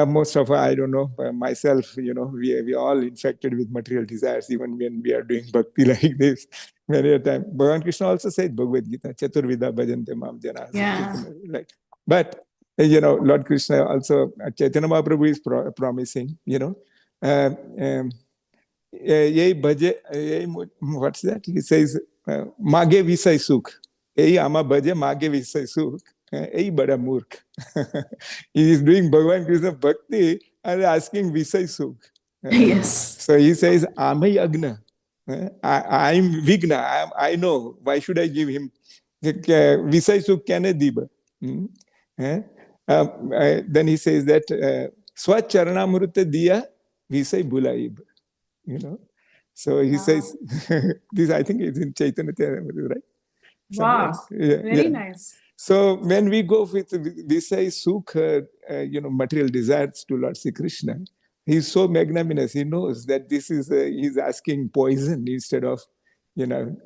Most of I don't know, myself, we are all infected with material desires, even when we are doing bhakti like this. Many a time, Bhagavan Krishna also said, Bhagavad Gita, Chaturvida bhajante mam jana. Right. But, Lord Krishna also, Chaitanya Mahaprabhu is promising, what's that? He says, Mage Visai Sukh. Ei ama bhaje Mage Visai Sukh. Ei bada murk. He is doing Bhagavan Krishna Bhakti and asking Visai Sukh. Yes. So he says, Amai Agna. I'm Vigna. I know. Why should I give him? Visai Sukh Kane Diba. Then he says that Swacharnamrita Diya Visai Bulaib. So he says, this I think is in Chaitanya Charitamrita, right? Wow, very nice. So when we go with Visay Sukha, material desires to Lord Sri Krishna, he's so magnanimous. He knows that this is, he's asking poison instead of,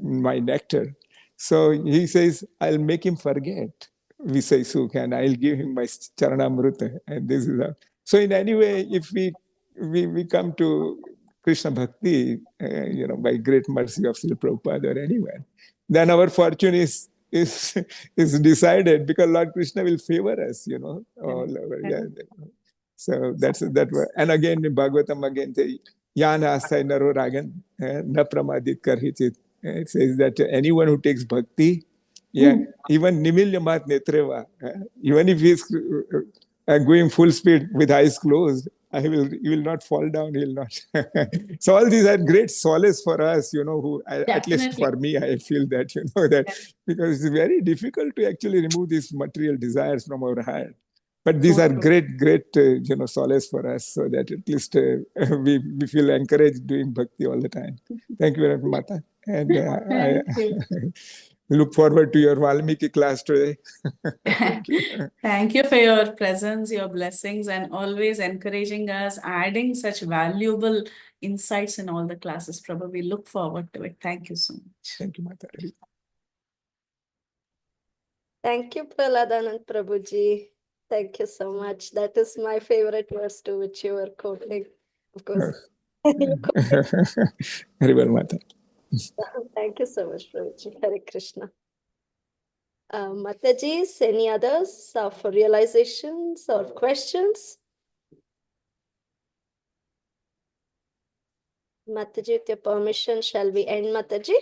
my nectar. So he says, I'll make him forget Visay Sukha and I'll give him my Charanamrita. And this is how. So in any way, if we come to Krishna Bhakti, by great mercy of Srila Prabhupada or anyone, then our fortune is decided because Lord Krishna will favor us, all over. Yeah. So that's that. And again in Bhagavatam again, Yana asai naro ragan na pramadit karhichit. It says that anyone who takes bhakti, even nimilya mat netreva, even if he is going full speed with eyes closed, he will not fall down. He will not. So all these are great solace for us, who at least for me, I feel that, that because it's very difficult to actually remove these material desires from our heart. But these are great, solace for us, so that at least we feel encouraged doing bhakti all the time. Thank you very much, Mata. And I look forward to your Valmiki class today. Thank you. Thank you for your presence, your blessings, and always encouraging us, adding such valuable insights in all the classes. Probably look forward to it. Thank you so much. Thank you, Mata. Thank you, Prahladanand Prabhuji. Thank you so much. That is my favorite verse to which you were quoting. Of course. Very well, Mata. Thank you so much, Prabhuji. Hare Krishna. Mataji's, any others for realizations or questions? Mataji, with your permission, shall we end, Mataji?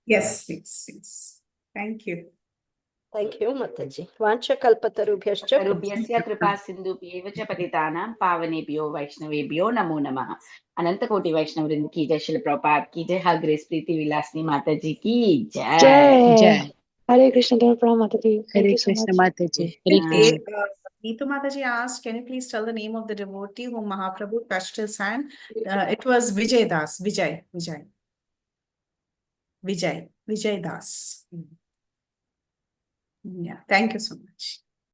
Yes, yes, yes. Thank you. Thank you, Mataji. Vancha kalpatarubhyascha Tarubhyasya kripa sindhubhyev cha patitanam pavanebhyo vaishnavebhyo namo namah. Ananta Koti Vaishnavrind ki jai, Srila Prabhupada ki jai, Her Grace Preeti Vilasini Mataji ki jai. Jai. Hare Krishna, Mataji. Thank Hare you so Krishna much. Mataji. Hare Okay, Krishna. Neetu Mataji asked, can you please tell the name of the devotee whom Mahaprabhu touched his hand? It was Vijay Das. Vijay Das. Yeah, thank you so much.